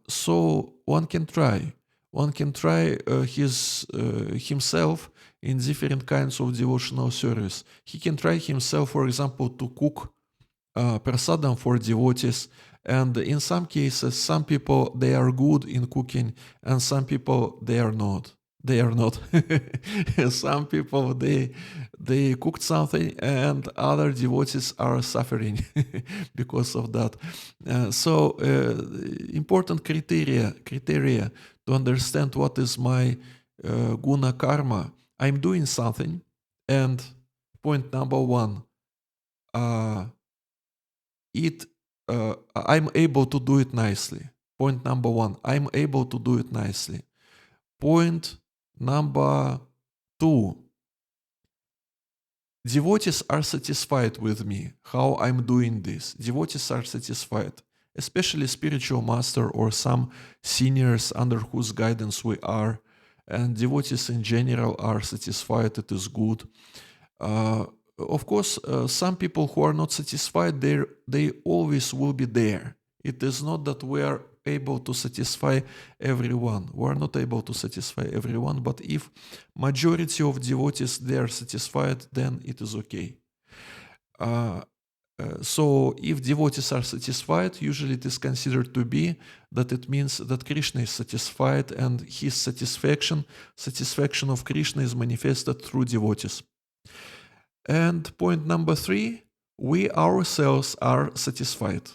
So one can try. One can try himself in different kinds of devotional service. He can try himself, for example, to cook prasadam for devotees. And in some cases, some people, they are good in cooking, and some people, they are not. They are not. Some people, they cooked something, and other devotees are suffering because of that. So important criteria to understand what is my guna karma. I'm doing something, and point number one, I'm able to do it nicely. Point number one, I'm able to do it nicely. Point number two, devotees are satisfied with me, how I'm doing this. Devotees are satisfied, especially spiritual master or some seniors under whose guidance we are. And devotees in general are satisfied, it is good. Of course, some people who are not satisfied, they always will be there. It is not that we are able to satisfy everyone. We are not able to satisfy everyone, but if majority of devotees, they are satisfied, then it is okay. So if devotees are satisfied, usually it is considered to be that it means that Krishna is satisfied, and his satisfaction of Krishna is manifested through devotees. And point number three, we ourselves are satisfied.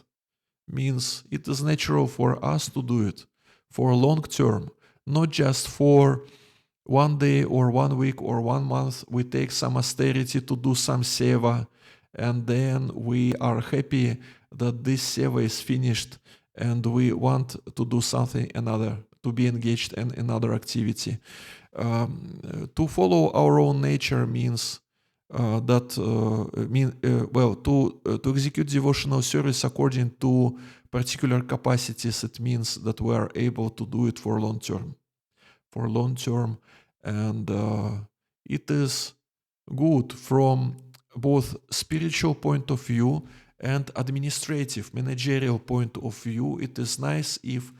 Means it is natural for us to do it for a long term, not just for 1 day or 1 week or 1 month. We take some austerity to do some seva, and then we are happy that this seva is finished, and we want to do something another, to be engaged in another activity. To follow our own nature means to execute devotional service according to particular capacities. It means that we are able to do it for long term, and it is good from both spiritual point of view and administrative, managerial point of view. It is nice if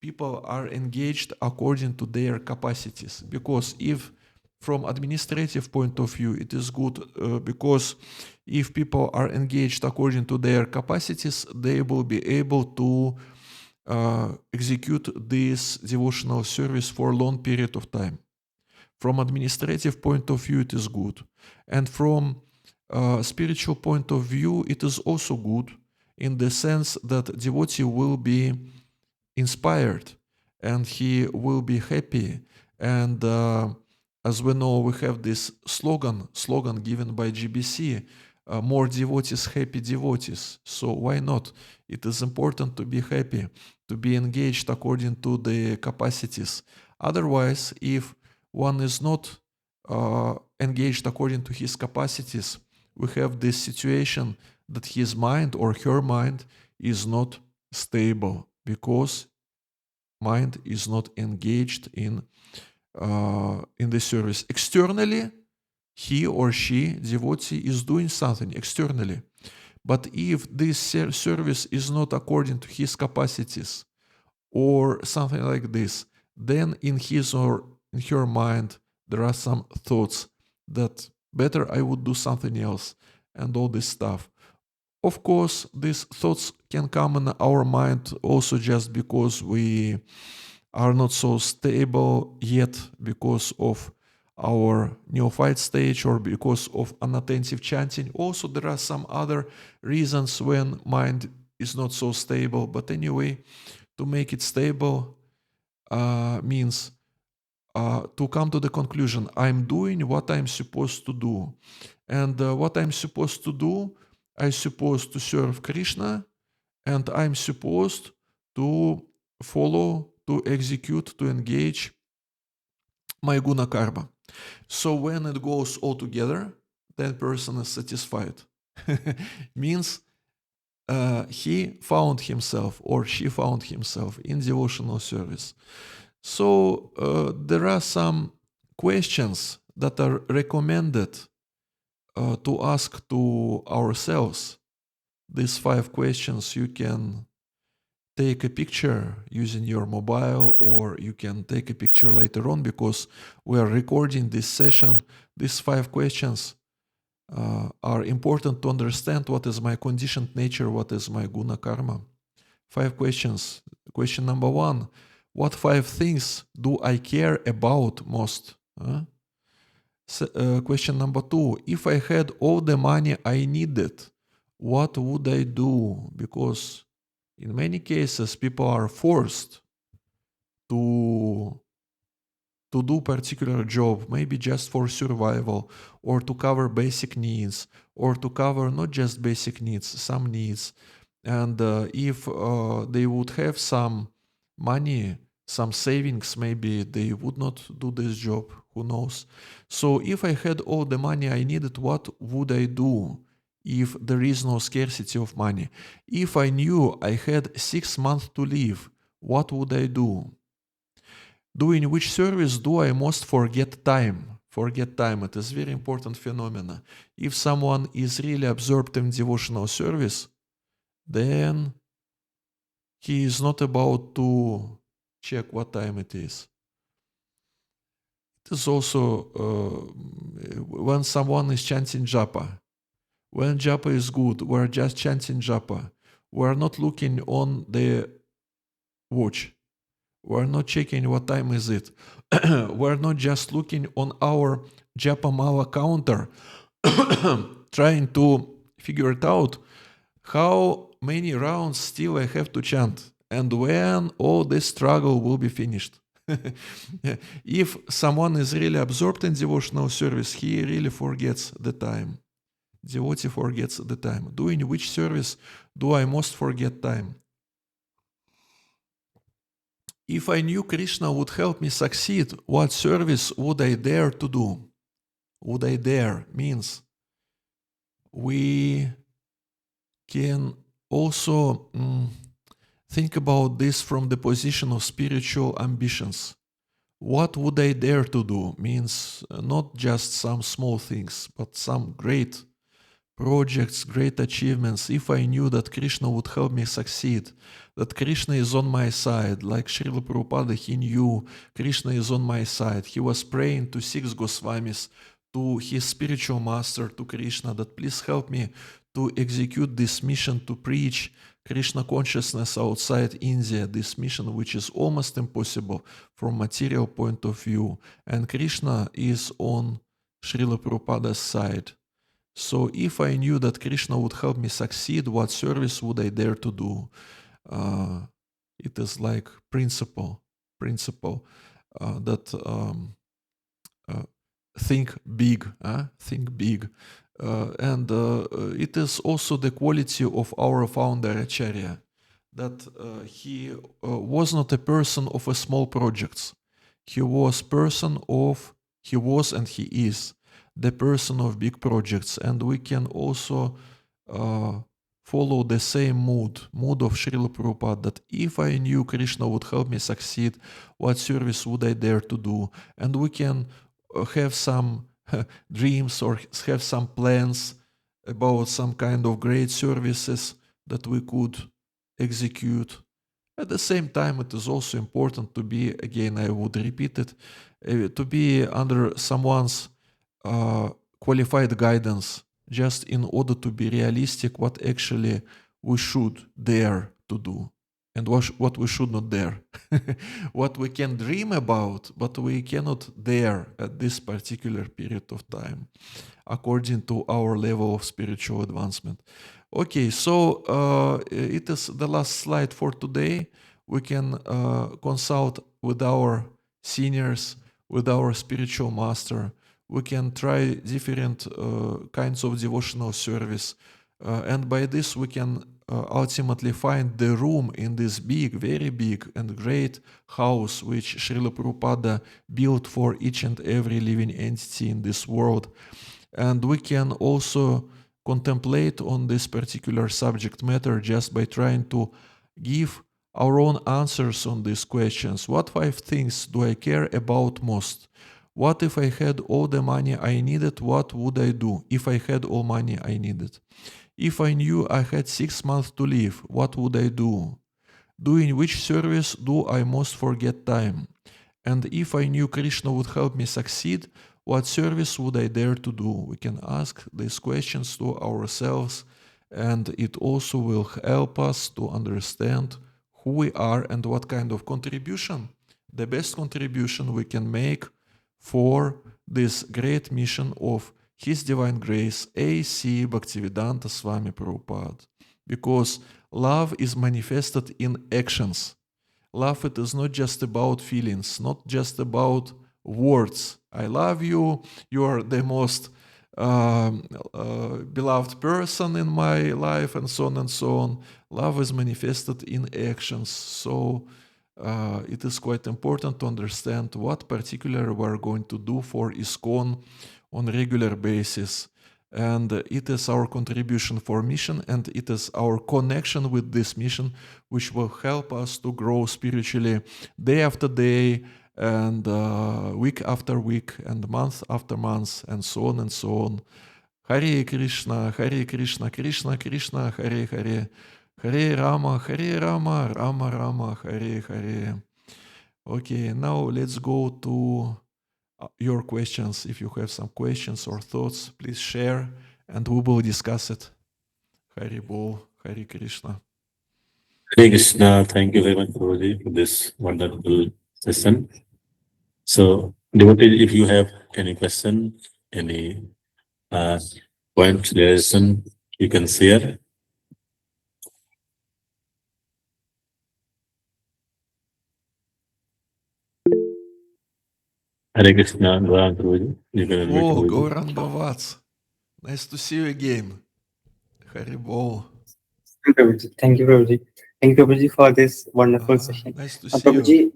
people are engaged according to their capacities, because if from administrative point of view, it is good because if people are engaged according to their capacities, they will be able to execute this devotional service for a long period of time. From administrative point of view, it is good. And from spiritual point of view, it is also good in the sense that devotee will be inspired and he will be happy. And as we know, we have this slogan given by GBC, more devotees, happy devotees. So why not? It is important to be happy, to be engaged according to the capacities. Otherwise, if one is not engaged according to his capacities, we have this situation that his mind or her mind is not stable because mind is not engaged in the service. Externally, he or she, devotee, is doing something externally. But if this service is not according to his capacities or something like this, then in his or in her mind, there are some thoughts that better I would do something else and all this stuff. Of course, these thoughts can come in our mind also just because we are not so stable yet because of our neophyte stage or because of unattentive chanting. Also, there are some other reasons when mind is not so stable. But anyway, to make it stable means to come to the conclusion, I'm doing what I'm supposed to do. And what I'm supposed to do, I'm supposed to serve Krishna, and I'm supposed to follow, to execute, to engage my guna karma. So when it goes all together, that person is satisfied. Means he found himself or she found himself in devotional service. So there are some questions that are recommended to ask to ourselves. These 5 questions you can take a picture using your mobile, or you can take a picture later on because we are recording this session. These 5 questions are important to understand what is my conditioned nature, what is my guna karma. 5 questions. Question number 1, what 5 things do I care about most? Question number 2, if I had all the money I needed, what would I do? Because in many cases, people are forced to do particular job, maybe just for survival, or to cover basic needs, or to cover not just basic needs, some needs. And if they would have some money, some savings, maybe they would not do this job, who knows. So if I had all the money I needed, what would I do if there is no scarcity of money? If I knew I had 6 months to live, what would I do? Doing which service do I most forget time? Forget time, it is very important phenomena. If someone is really absorbed in devotional service, then he is not about to check what time it is. It is also when someone is chanting japa. When japa is good, we're just chanting japa. We're not looking on the watch. We're not checking what time is it. We're not just looking on our japa mala counter, trying to figure it out how many rounds still I have to chant and when all this struggle will be finished. If someone is really absorbed in devotional service, he really forgets the time. Devotee forgets the time. Doing which service do I most forget time? If I knew Krishna would help me succeed, what service would I dare to do? Would I dare means we can also think about this from the position of spiritual ambitions. What would I dare to do means not just some small things, but some great projects, great achievements. If I knew that Krishna would help me succeed, that Krishna is on my side, like Srila Prabhupada, he knew Krishna is on my side. He was praying to 6 Goswamis, to his spiritual master, to Krishna, that please help me to execute this mission to preach Krishna consciousness outside India, this mission which is almost impossible from material point of view, and Krishna is on Srila Prabhupada's side. So if I knew that Krishna would help me succeed, what service would I dare to do? It is like principle that think big, think big. And it is also the quality of our founder Acharya, that he was not a person of a small projects. He was and he is the person of big projects, and we can also follow the same mood of Srila Prabhupada, that if I knew Krishna would help me succeed, what service would I dare to do? And we can have some dreams or have some plans about some kind of great services that we could execute. At the same time, it is also important to be, again, I would repeat it, to be under someone's qualified guidance, just in order to be realistic what actually we should dare to do and what we should not dare. What we can dream about, but we cannot dare at this particular period of time, according to our level of spiritual advancement. Okay, so it is the last slide for today. We can consult with our seniors, with our spiritual master. We can try different kinds of devotional service. And by this, we can ultimately find the room in this big, very big and great house which Srila Prabhupada built for each and every living entity in this world. And we can also contemplate on this particular subject matter just by trying to give our own answers on these questions. What 5 things do I care about most? What if I had all the money I needed? What would I do if I had all money I needed? If I knew I had 6 months to live, what would I do? Doing which service do I most forget time? And if I knew Krishna would help me succeed, what service would I dare to do? We can ask these questions to ourselves, and it also will help us to understand who we are and what kind of contribution, the best contribution we can make for this great mission of His Divine Grace, A.C. Bhaktivedanta Swami Prabhupada. Because love is manifested in actions. Love, it is not just about feelings, not just about words. I love you, you are the most beloved person in my life, and so on and so on. Love is manifested in actions. So it is quite important to understand what particularly we are going to do for ISKCON on a regular basis. And it is our contribution for mission, and it is our connection with this mission which will help us to grow spiritually day after day, and week after week, and month after month, and so on and so on. Hare Krishna, Krishna Krishna, Hare Hare, Hare Rama, Rama Rama, Hare Hare. Okay, now let's go to your questions. If you have some questions or thoughts, please share, and we will discuss it. Hari Bol, Hare Krishna. Hare Krishna, thank you very much, Prabhuji, for this wonderful session. So, devotee, if you have any question, any point, suggestion, you can share. Hare Krishna, Gauranga Prabhuji. You can unmute Oh, Prabhuji. Gauranga Vats. Nice to see you again. Hari Bol. Prabhuji. Thank you, Prabhuji. Thank you, Prabhuji, for this wonderful session. Nice to see you. Prabhuji,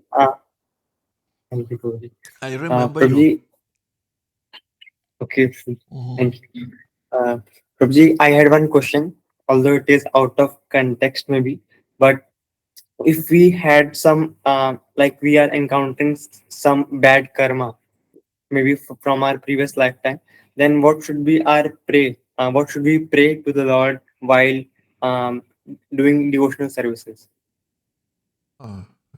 thank you, Prabhuji. I remember Prabhuji, you. okay, Mhm. thank you. Prabhuji, I had one question, although it is out of context maybe, but if we had some, like we are encountering some bad karma, maybe from our previous lifetime, then what should be our pray? What should we pray to the Lord while um, doing devotional services?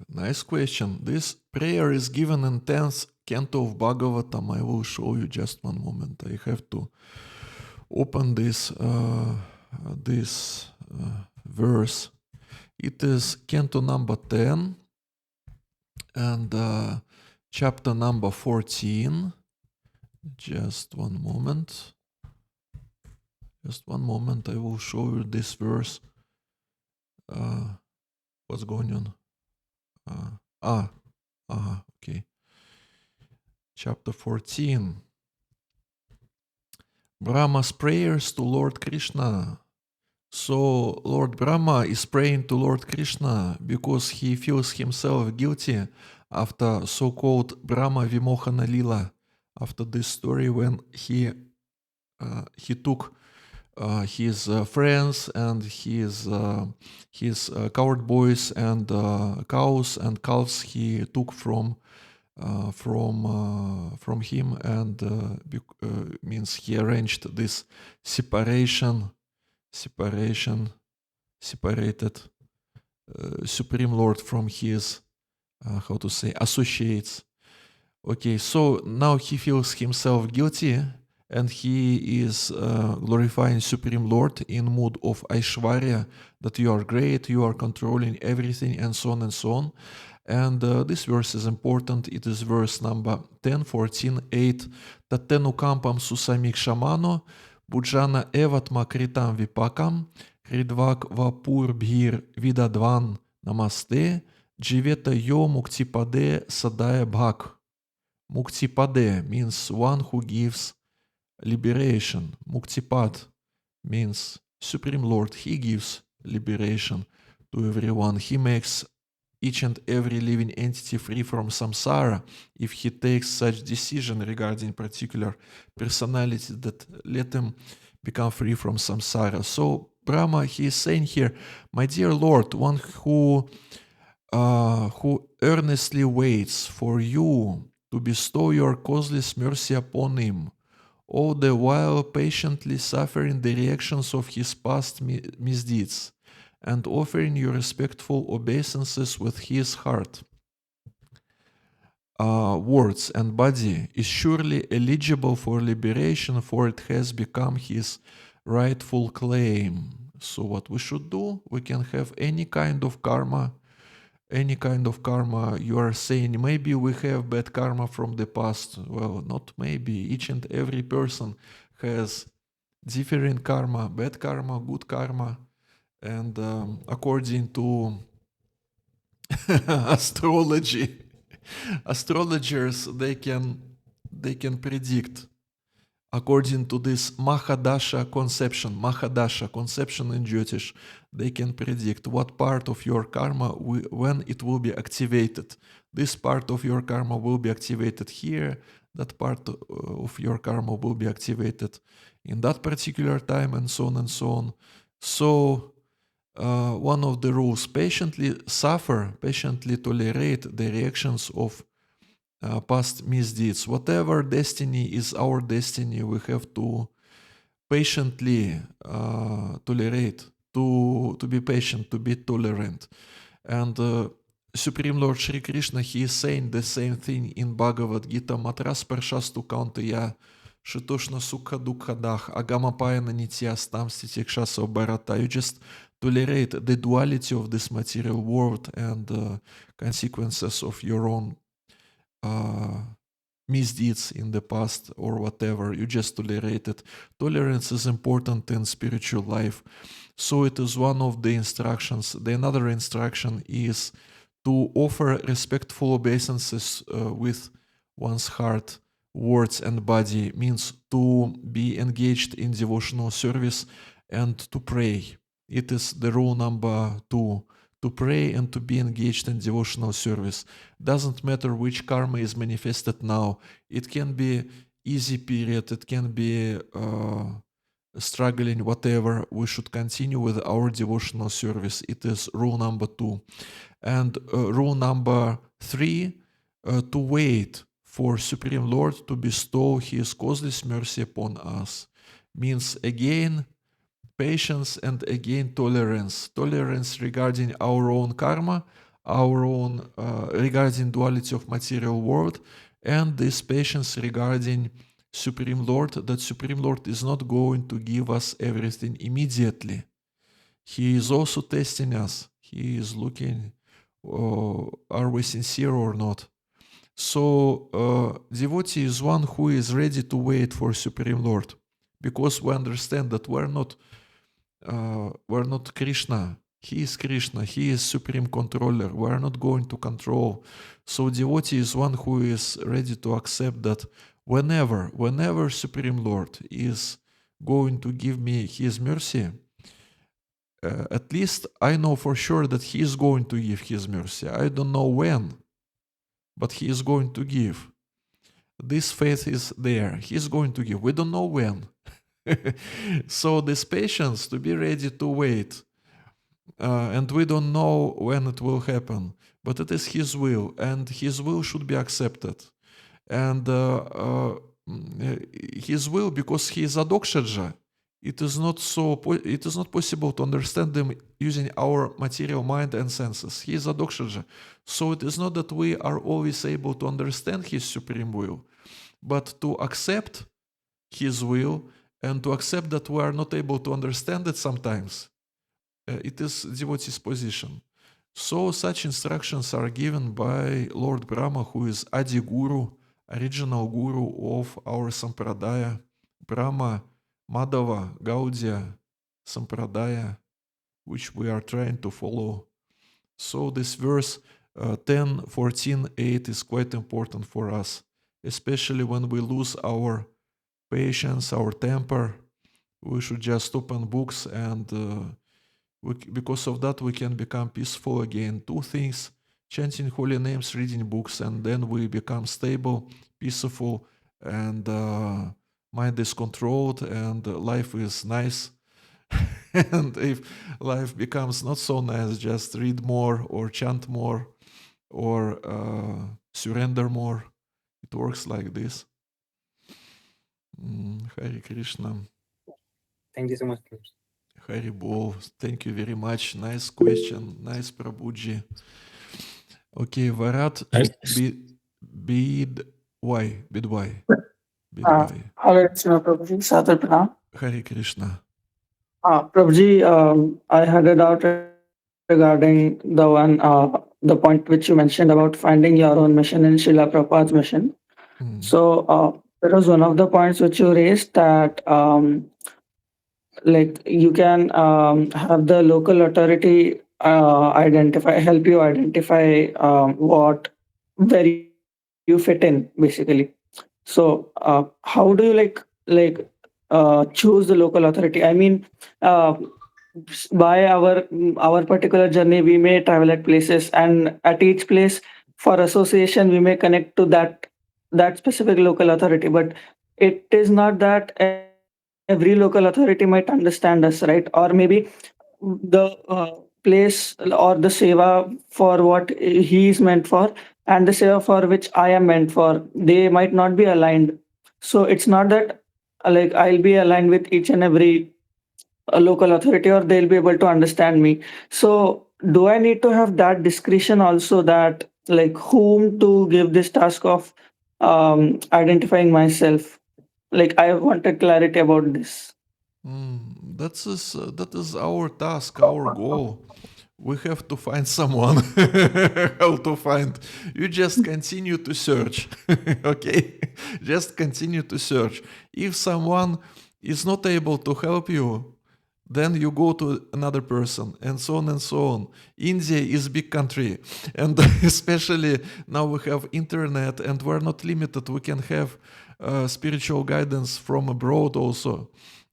Nice question. This prayer is given in 10th canto of Bhagavatam. I will show you just one moment. I have to open this verse. It is canto number 10 and chapter number 14. Just one moment. I will show you this verse. What's going on? Okay. Chapter 14. Brahma's prayers to Lord Krishna. So Lord Brahma is praying to Lord Krishna because he feels himself guilty after so-called Brahma Vimohana Lila, after this story when he took his friends and his coward boys and cows and calves he took from him, and means he arranged this separated Supreme Lord from his associates. Okay, so now he feels himself guilty and he is glorifying Supreme Lord in mood of Aishwarya, that you are great, you are controlling everything, and so on and so on. And this verse is important. It is verse number 10, 14, 8. Tatenu kampam susamik shamano, bujana evatma kritam vipakam, hridvak vapur bhir vidadvan namaste, jiveta yo muktipade sadaya bhak. Muktipade means one who gives liberation. Muktipad means Supreme Lord. He gives liberation to everyone. He makes each and every living entity free from samsara if he takes such decision regarding particular personality that let him become free from samsara. So Brahma, he is saying here, my dear Lord, one who earnestly waits for you to bestow your causeless mercy upon him, all the while patiently suffering the reactions of his past misdeeds, and offering you respectful obeisances with his heart, words, and body, is surely eligible for liberation, for it has become his rightful claim. So what we should do, we can have any kind of karma. You are saying maybe we have bad karma from the past. Well, not maybe. Each and every person has different karma, bad karma, good karma. And according to astrology, astrologers, they can predict according to this Mahadasha conception in Jyotish. They can predict what part of your karma when it will be activated. This part of your karma will be activated here, that part of your karma will be activated in that particular time, and so on and so on. So one of the rules, patiently tolerate the reactions of past misdeeds. Whatever destiny is our destiny, we have to patiently tolerate, to be patient, to be tolerant. And Supreme Lord Shri Krishna, he is saying the same thing in Bhagavad Gita, matras parshastu kaunteya, shitoshna sukha dukhadah, agamapayana nityastam stitikshasa bharata. You just tolerate the duality of this material world and consequences of your own misdeeds in the past or whatever. You just tolerate it. Tolerance is important in spiritual life. So it is one of the instructions. The another instruction is to offer respectful obeisances with one's heart, words, and body. Means to be engaged in devotional service and to pray. It is the rule number 2. To pray and to be engaged in devotional service. Doesn't matter which karma is manifested now. It can be easy period, it can be struggling, whatever. We should continue with our devotional service. It is rule number 2. And rule number 3, to wait for Supreme Lord to bestow his causeless mercy upon us. Means again, patience, and again tolerance regarding our own karma, our own regarding duality of material world, and this patience regarding Supreme Lord, that Supreme Lord is not going to give us everything immediately. He is also testing us. He is looking, are we sincere or not? So devotee is one who is ready to wait for Supreme Lord, because we understand that we're not Krishna. He is Krishna. He is Supreme Controller. We are not going to control. So devotee is one who is ready to accept that whenever Supreme Lord is going to give me His mercy, at least I know for sure that He is going to give His mercy. I don't know when, but He is going to give. This faith is there. He is going to give. We don't know when. So this patience to be ready to wait, and we don't know when it will happen, but it is His will, and His will should be accepted. And His will, because He is Adokshaja, it is not possible to understand them using our material mind and senses. He is Adokshaja. So it is not that we are always able to understand His supreme will, but to accept His will and to accept that we are not able to understand it sometimes. It is devotee's position. So such instructions are given by Lord Brahma, who is Adi Guru, original guru of our Sampradaya, Brahma, Madhava, Gaudiya, Sampradaya, which we are trying to follow. So this verse 10, 14, 8 is quite important for us, especially when we lose our patience, our temper. We should just open books and because of that we can become peaceful again. Two things: chanting holy names, reading books, and then we become stable, peaceful, and mind is controlled, and life is nice. And if life becomes not so nice, just read more or chant more or surrender more. It works like this. Hare Krishna. Thank you so much. Hari Bol. Thank you very much. Nice question. Nice Prabhuji. Okay, Varat Bidwai. Bidwai. Hare Krishna, Prabhuji. Sadhar Pranam. Hare Krishna. Prabhuji, I had a doubt regarding the point which you mentioned about finding your own mission in Srila Prabhupada's mission. So there was one of the points which you raised that like you can have the local authority help you identify where you fit in, basically. So how do you choose the local authority? I mean, uh, by our particular journey we may travel at places, and at each place for association we may connect to that specific local authority, but it is not that every local authority might understand us, right? Or maybe the place or the seva for what he is meant for and the seva for which I am meant for, they might not be aligned. So it's not that like I'll be aligned with each and every local authority or they'll be able to understand me. So do I need to have that discretion also, that like whom to give this task of identifying myself? Like I wanted clarity about this. That is our task, our goal. We have to find someone. How to find? You just continue to search. Okay? Just continue to search. If someone is not able to help you, then you go to another person, and so on and so on. India is big country, and especially now we have internet, and we're not limited. We can have spiritual guidance from abroad also.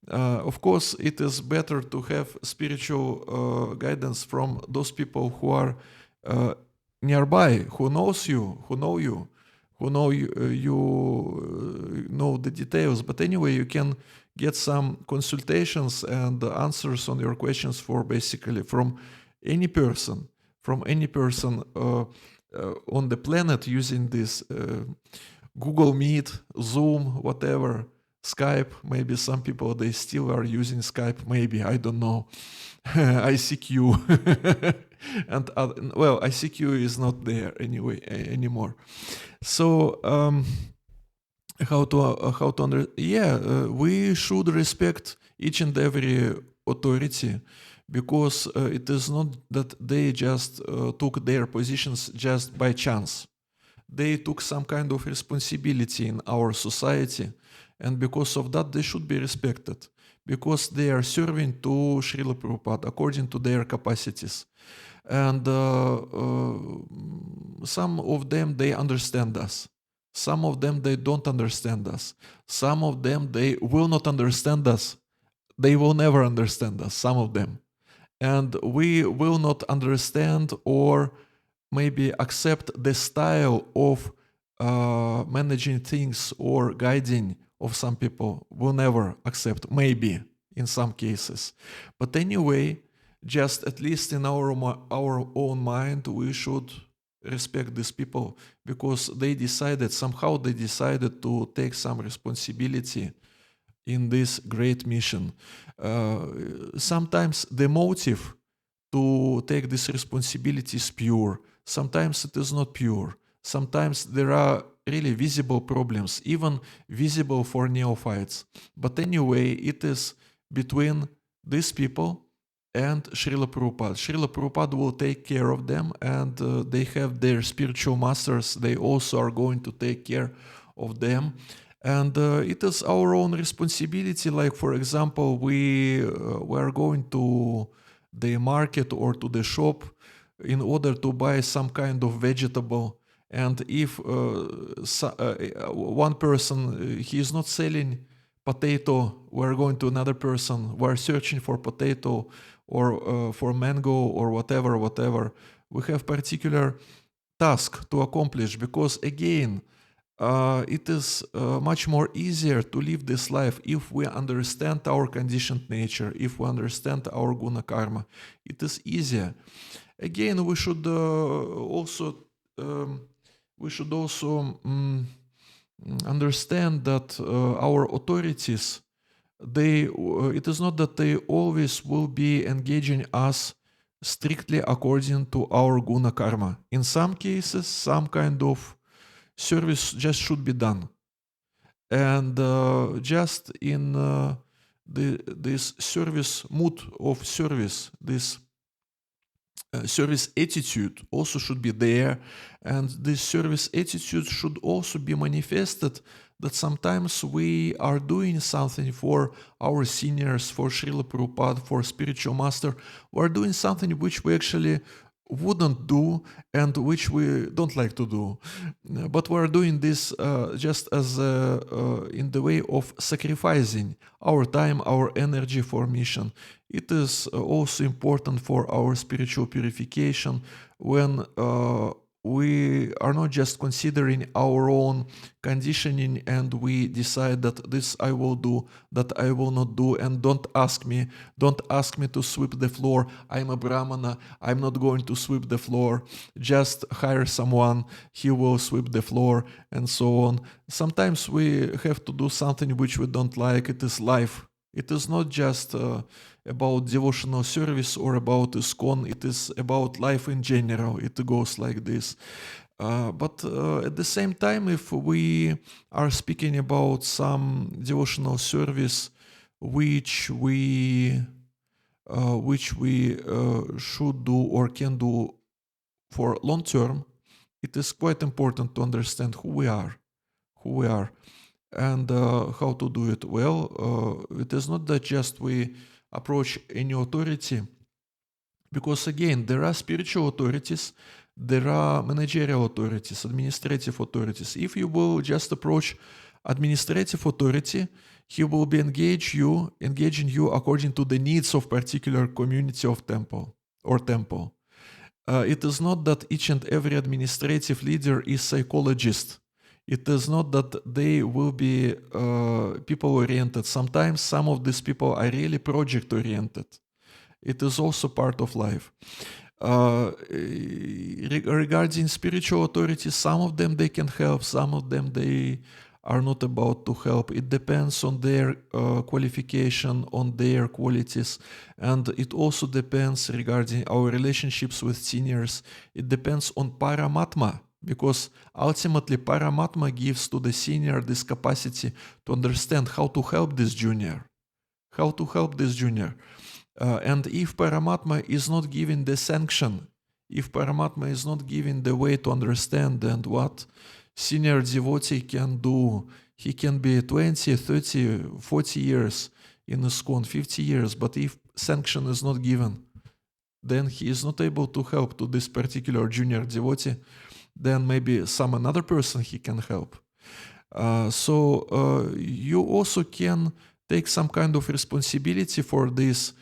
Of course, it is better to have spiritual guidance from those people who are nearby, who knows you, who know you, who know you know the details. But anyway, you can get some consultations and answers on your questions for basically from any person on the planet using this Google Meet, Zoom, whatever. Skype, maybe some people they still are using Skype, maybe, I don't know. ICQ. And well, ICQ is not there anyway anymore. So we should respect each and every authority, because it is not that they just took their positions just by chance. They took some kind of responsibility in our society, and because of that, they should be respected because they are serving to Srila Prabhupada according to their capacities. And some of them, they understand us. Some of them, they don't understand us. Some of them, they will not understand us. They will never understand us, some of them. And we will not understand or maybe accept the style of managing things or guiding of some people. Will never accept, maybe in some cases. But anyway, just at least in our own mind, we should respect these people because somehow they decided to take some responsibility in this great mission. Sometimes the motive to take this responsibility is pure. Sometimes it is not pure. Sometimes there are really visible problems, even visible for neophytes. But anyway, it is between these people and Srila Prabhupada. Srila Prabhupada will take care of them, and they have their spiritual masters. They also are going to take care of them. And it is our own responsibility. Like, for example, we are going to the market or to the shop in order to buy some kind of vegetable. And if one person, he is not selling potato, we're going to another person, we're searching for potato or for mango or whatever. We have particular task to accomplish because again, it is much more easier to live this life if we understand our conditioned nature, if we understand our guna karma. It is easier. Again, we should also understand that our authorities, it is not that they always will be engaging us strictly according to our guna karma. In some cases, some kind of service just should be done. And just in this service mood of service, this service attitude also should be there. And this service attitude should also be manifested that sometimes we are doing something for our seniors, for Srila Prabhupada, for spiritual master. We are doing something which we actually wouldn't do and which we don't like to do, but we're doing this just as in the way of sacrificing our time, our energy for mission. It is also important for our spiritual purification when we are not just considering our own conditioning and we decide that this I will do, that I will not do, and don't ask me to sweep the floor. I'm a Brahmana, I'm not going to sweep the floor. Just hire someone, he will sweep the floor, and so on. Sometimes we have to do something which we don't like. It is life. It is not just about devotional service or about ISKCON. It is about life in general. It goes like this. But at the same time, if we are speaking about some devotional service which we should do or can do for long term, it is quite important to understand who we are, and how to do it well. It is not that just we approach any authority, because again, there are spiritual authorities, there are managerial authorities, administrative authorities. If you will just approach administrative authority, he will be engaging you according to the needs of particular community of temple. It is not that each and every administrative leader is psychologist. It is not that they will be people-oriented. Sometimes some of these people are really project-oriented. It is also part of life. Regarding spiritual authorities, some of them they can help, some of them they are not about to help. It depends on their qualification, on their qualities, and it also depends regarding our relationships with seniors. It depends on Paramatma, because ultimately Paramatma gives to the senior this capacity to understand how to help this junior. And if Paramatma is not giving the sanction, if Paramatma is not giving the way to understand and what senior devotee can do, he can be 20, 30, 40 years in ISKCON, 50 years, but if sanction is not given, then he is not able to help to this particular junior devotee, then maybe some another person he can help. So you also can take some kind of responsibility for this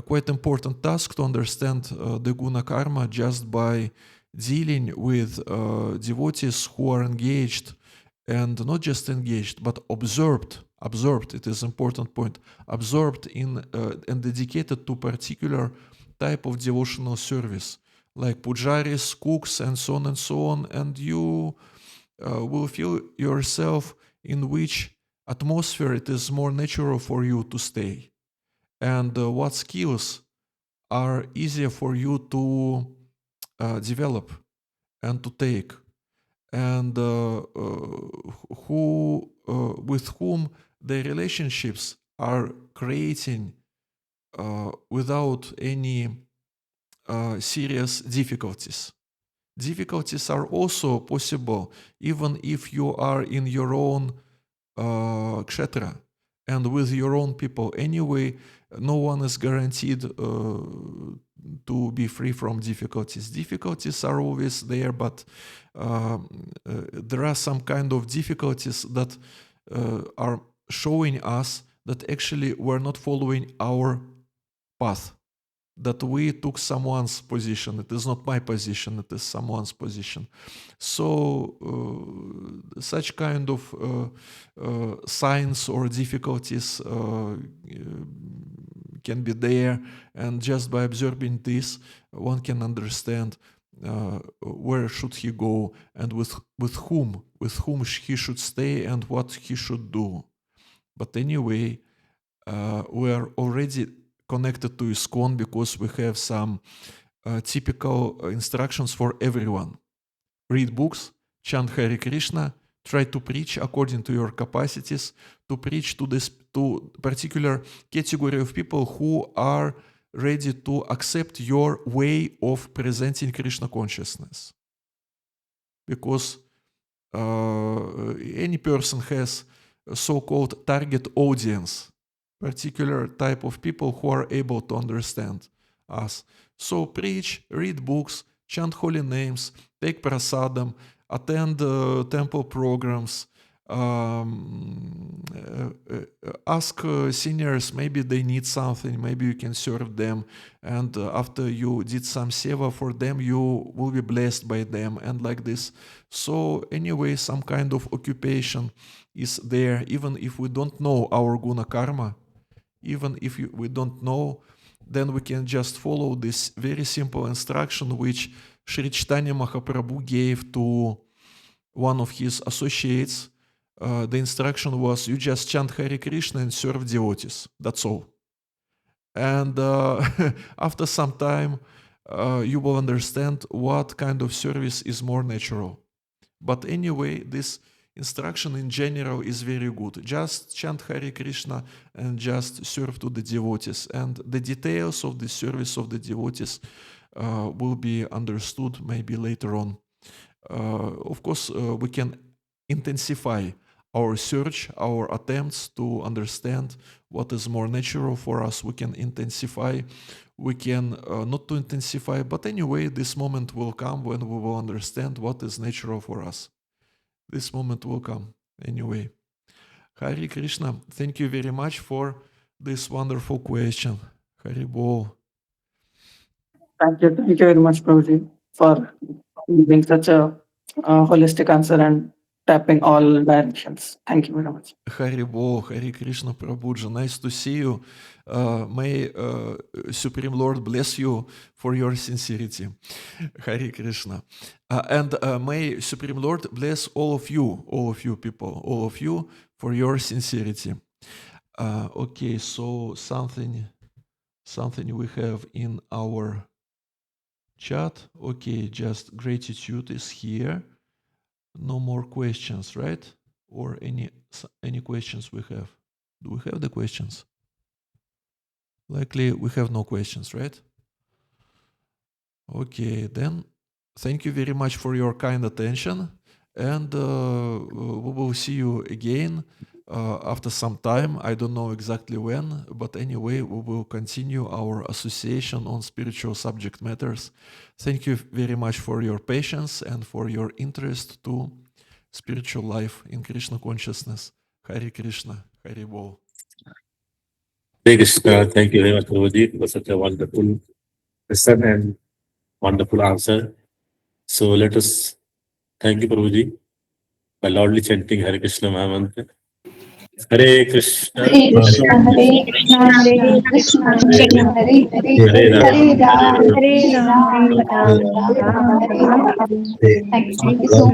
quite important task to understand the guna karma just by dealing with devotees who are engaged, and not just engaged but absorbed. It is important point. Absorbed in and dedicated to particular type of devotional service, like pujaris, cooks, and so on and so on, and you will feel yourself in which atmosphere it is more natural for you to stay, and what skills are easier for you to develop and to take, and who with whom the relationships are creating without any serious difficulties. Difficulties are also possible even if you are in your own kshetra and with your own people. Anyway, no one is guaranteed to be free from difficulties. Difficulties are always there, but there are some kind of difficulties that are showing us that actually we're not following our path, that we took someone's position. It is not my position, it is someone's position. So such kind of signs or difficulties can be there, and just by observing this, one can understand where should he go, and with whom he should stay, and what he should do. But anyway, we are already connected to ISKCON because we have some typical instructions for everyone. Read books, chant Hare Krishna, try to preach according to your capacities, to preach to particular category of people who are ready to accept your way of presenting Krishna consciousness. Because any person has a so-called target audience, particular type of people who are able to understand us. So preach, read books, chant holy names, take prasadam, attend temple programs, ask seniors, maybe they need something, maybe you can serve them, and after you did some seva for them, you will be blessed by them, and like this. So anyway, some kind of occupation is there, even if we don't know our guna karma. Even if we don't know, then we can just follow this very simple instruction which Sri Chaitanya Mahaprabhu gave to one of his associates. The instruction was, you just chant Hare Krishna and serve devotees. That's all. And after some time, you will understand what kind of service is more natural. But anyway, this instruction in general is very good. Just chant Hare Krishna and just serve to the devotees. And the details of the service of the devotees will be understood maybe later on. Of course, we can intensify our search, our attempts to understand what is more natural for us. We can intensify, we can not to intensify, but anyway, this moment will come when we will understand what is natural for us. This moment will come anyway. Hare Krishna, thank you very much for this wonderful question. Hare Bol. Thank you very much, Prabhuji, for giving such a holistic answer and tapping all directions. Thank you very much. Hare Bol, Hare Krishna Prabhuji, nice to see you. May Supreme Lord bless you for your sincerity. Hare Krishna. And may Supreme Lord bless all of you people, all of you for your sincerity. Okay, so something we have in our chat. Okay, just gratitude is here. No more questions, right? Or any questions we have? Do we have the questions? Likely we have no questions, right? Okay, then thank you very much for your kind attention, and we will see you again after some time. I don't know exactly when, but anyway, we will continue our association on spiritual subject matters. Thank you very much for your patience and for your interest to spiritual life in Krishna consciousness. Hare Krishna, Hare Bol. Hare Krishna. Thank you very much, Prabhuji, for such a wonderful lesson and wonderful answer. So let us thank you, Prabhuji, by loudly chanting Hare Krishna Mahamantra. Hare Krishna, Hare Hare Krishna, Hare Krishna, Krishna, Hare Krishna, Krishna Hare Hare, Hare Ram, Hare Hare Ram, Ram, Hare Ram, Ram Ram Ram, Ram, Hare Hare. Hare Thank you so much.